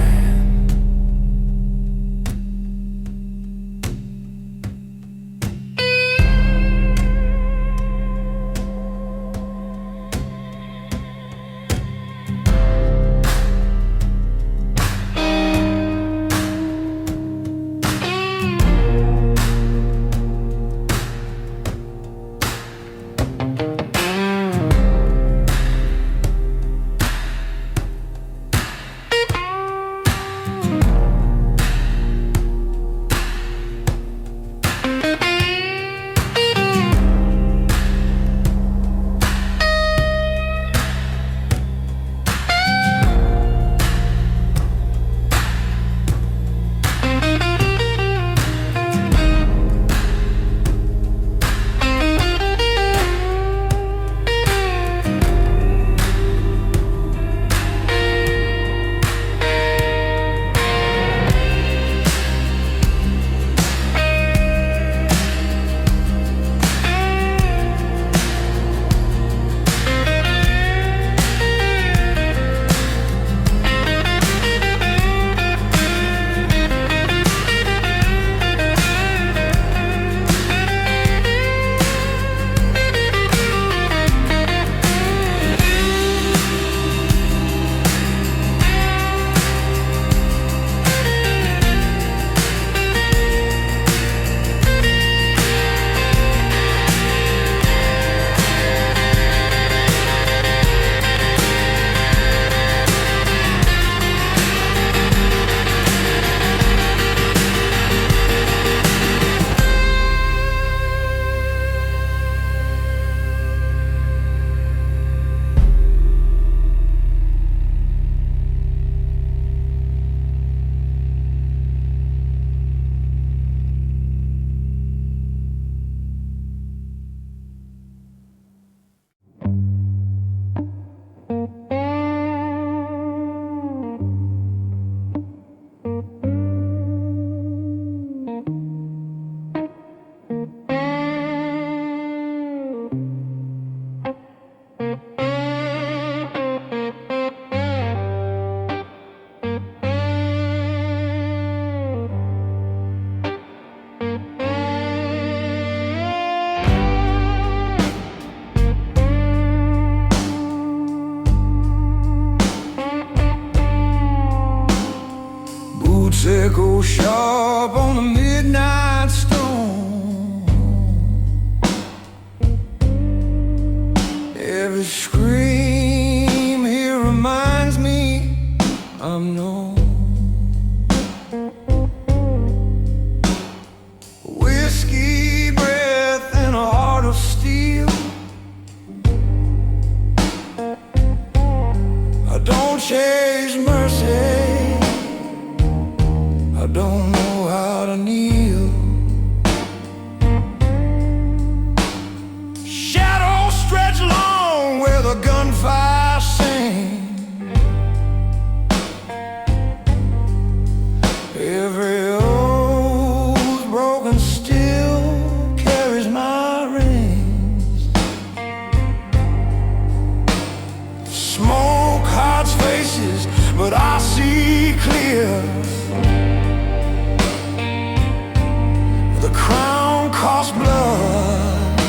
costs blood,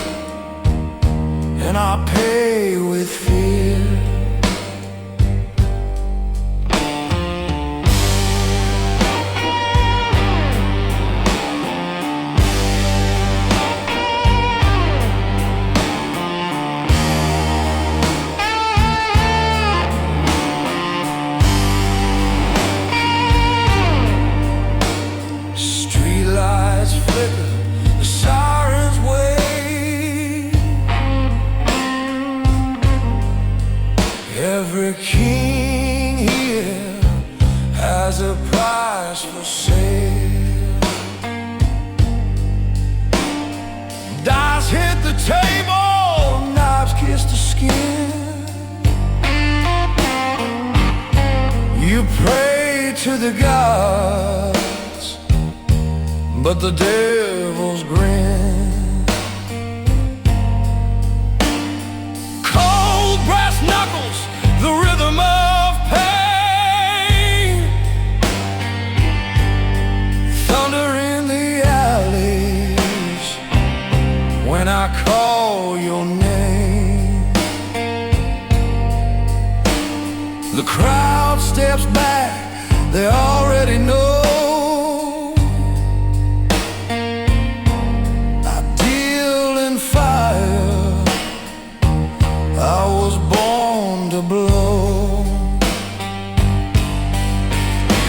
and I pay with fear. Every king here has a price for sale. Dice hit the table, knives kiss the skin. You pray to the gods, but the devil's grin. Cold brass knuckles, the rhythm of pain. Thunder in the alleys when I call your name. The crowd steps back, they already know. I deal in fire, I was born to blow.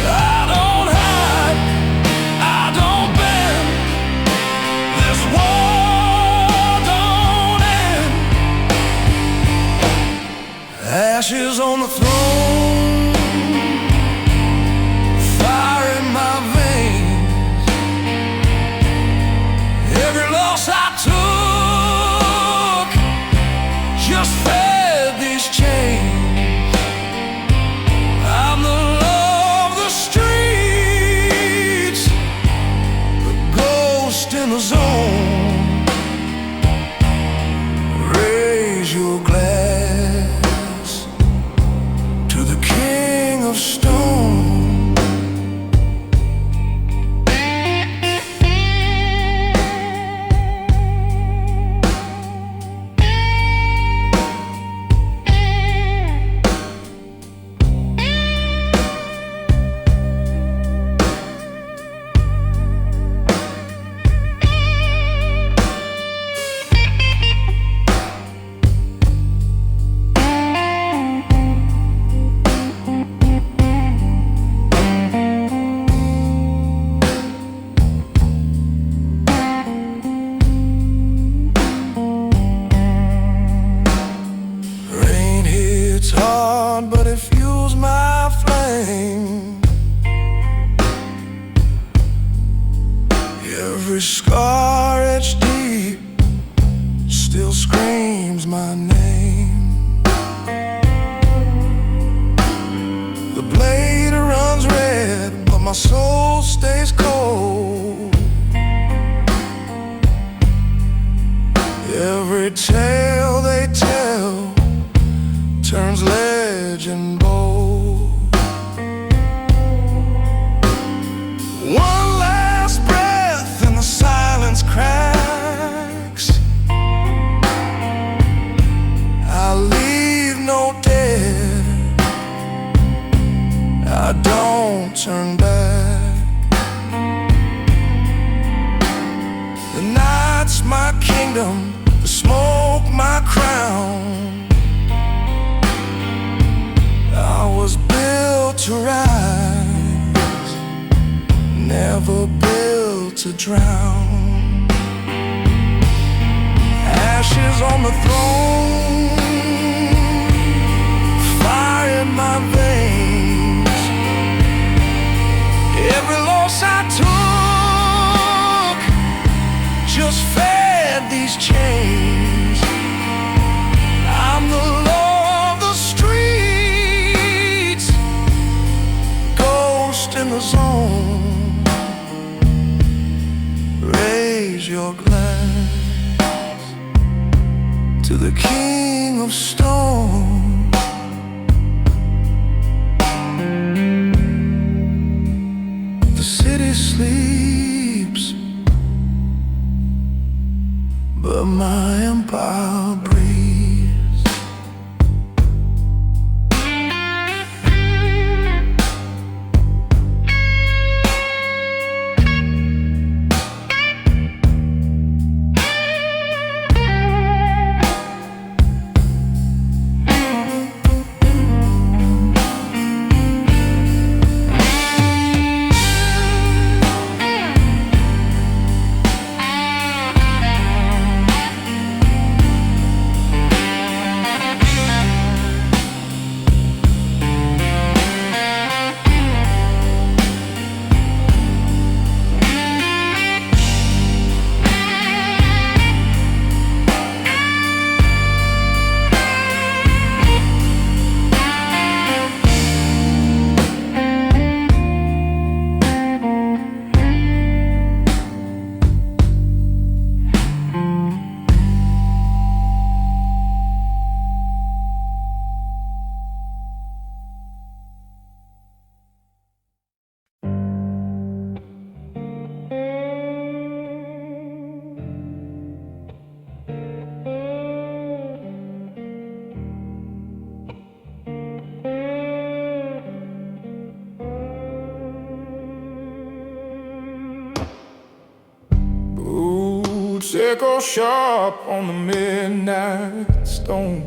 I don't hide, I don't bend. This war don't end. Ashes on the throne, fire in my veins. Every loss I took just fed these chains. I'm the law of the streets, the ghost in the zone. Raise your glass to the King of Stone. Rain hits hard, but it fuels my flame. Every scar etched deep still screams my name. The blade runs red, but my soul stays cold. Every tale they tell turns legend bold. One last breath and the silence cracks. I leave no dead, I don't turn back. The night's my kingdom, the smoke my crown. I was built to rise, never built to drown. Ashes on the throne, fire in my veins. Every loss I took just fed these chains. I'm the law of the streets, ghost in the zone. Raise your glass to the King of Stone. The city sleeps, but my empire breathes. Echo sharp on the midnight stone.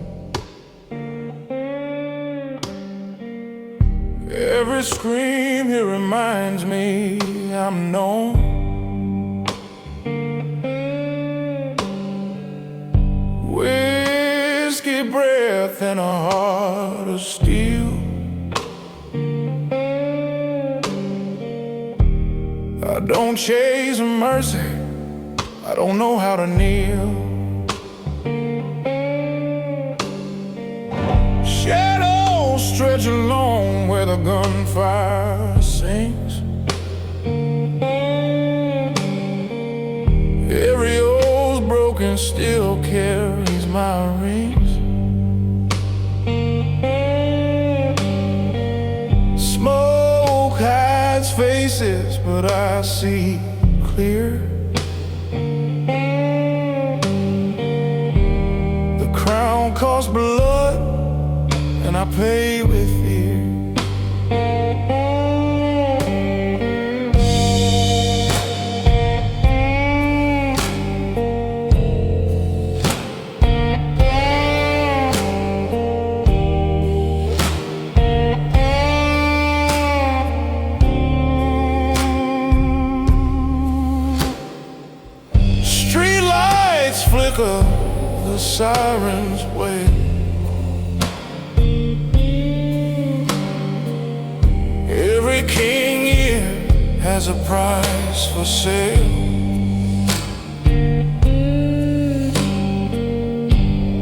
Every scream here reminds me I'm known. Whiskey breath and a heart of steel. I don't chase mercy, I don't know how to kneel. Shadows stretch along where the gunfire sings. Every old broken still carries my rings. Smoke hides faces, but I see clear. Cost blood, and I pay with fear. Street lights flicker, the sirens wait. Every king here has a price for sale.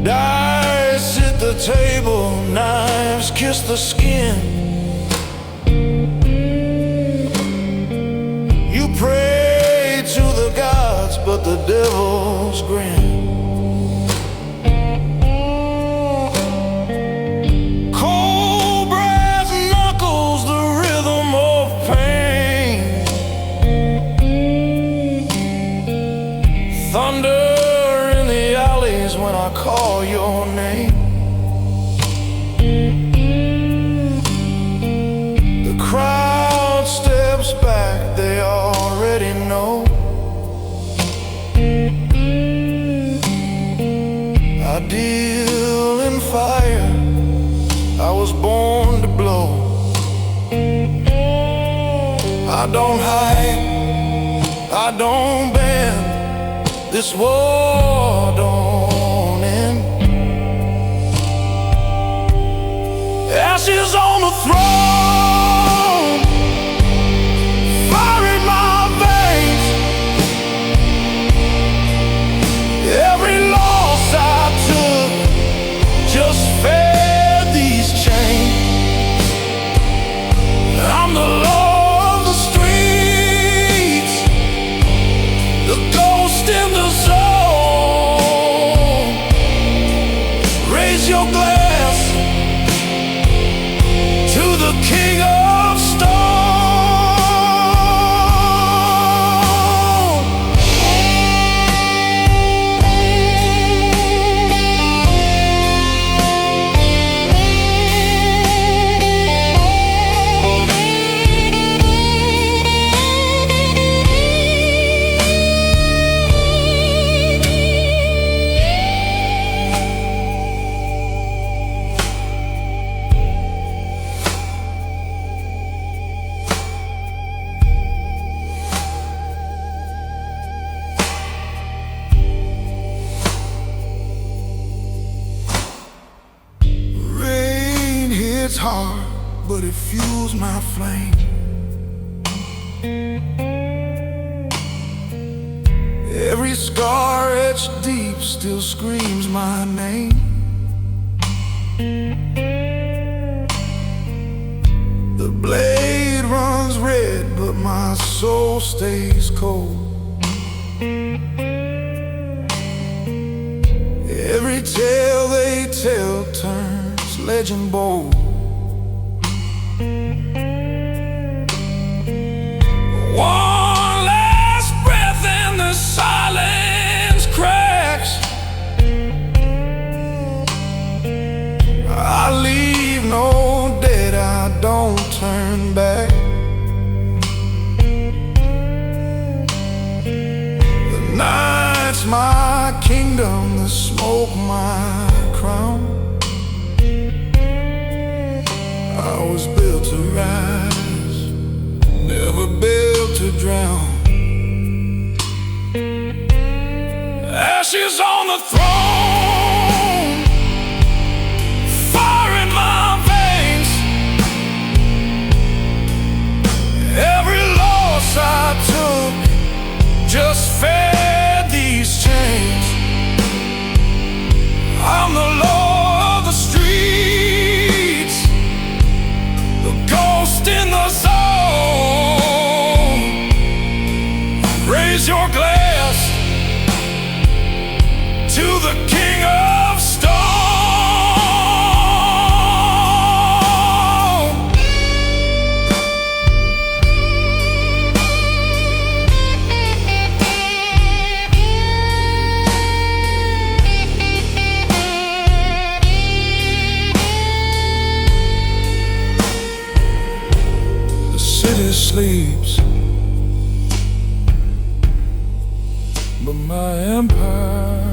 Dice hit the table, knives kiss the skin. You pray to the gods, but the devil's grin. Thunder in the alleys when I call your name. The crowd steps back, they already know. I deal in fire, I was born to blow. I don't hide, I don't bend. This war don't end. Ashes on the throne, fire in my veins. Every loss I took just fed these chains. I'm the law of the streets, the ghost in the soul. Raise your glass to the King of Stone. It's hard, but it fuels my flame. Every scar etched deep still screams my name. The blade runs red, but my soul stays cold. Every tale they tell turns legend bold. One last breath and the silence cracks. I leave no dead, I don't turn back. The night's my kingdom, the smoke my crown. I was built to rise, never built to drown. Ashes on the throne, fire in my veins. Every loss I took just fed these chains. I'm the law of the streets, the ghost in the zone. Raise your glass to the King of Stone. The city sleeps, but my empire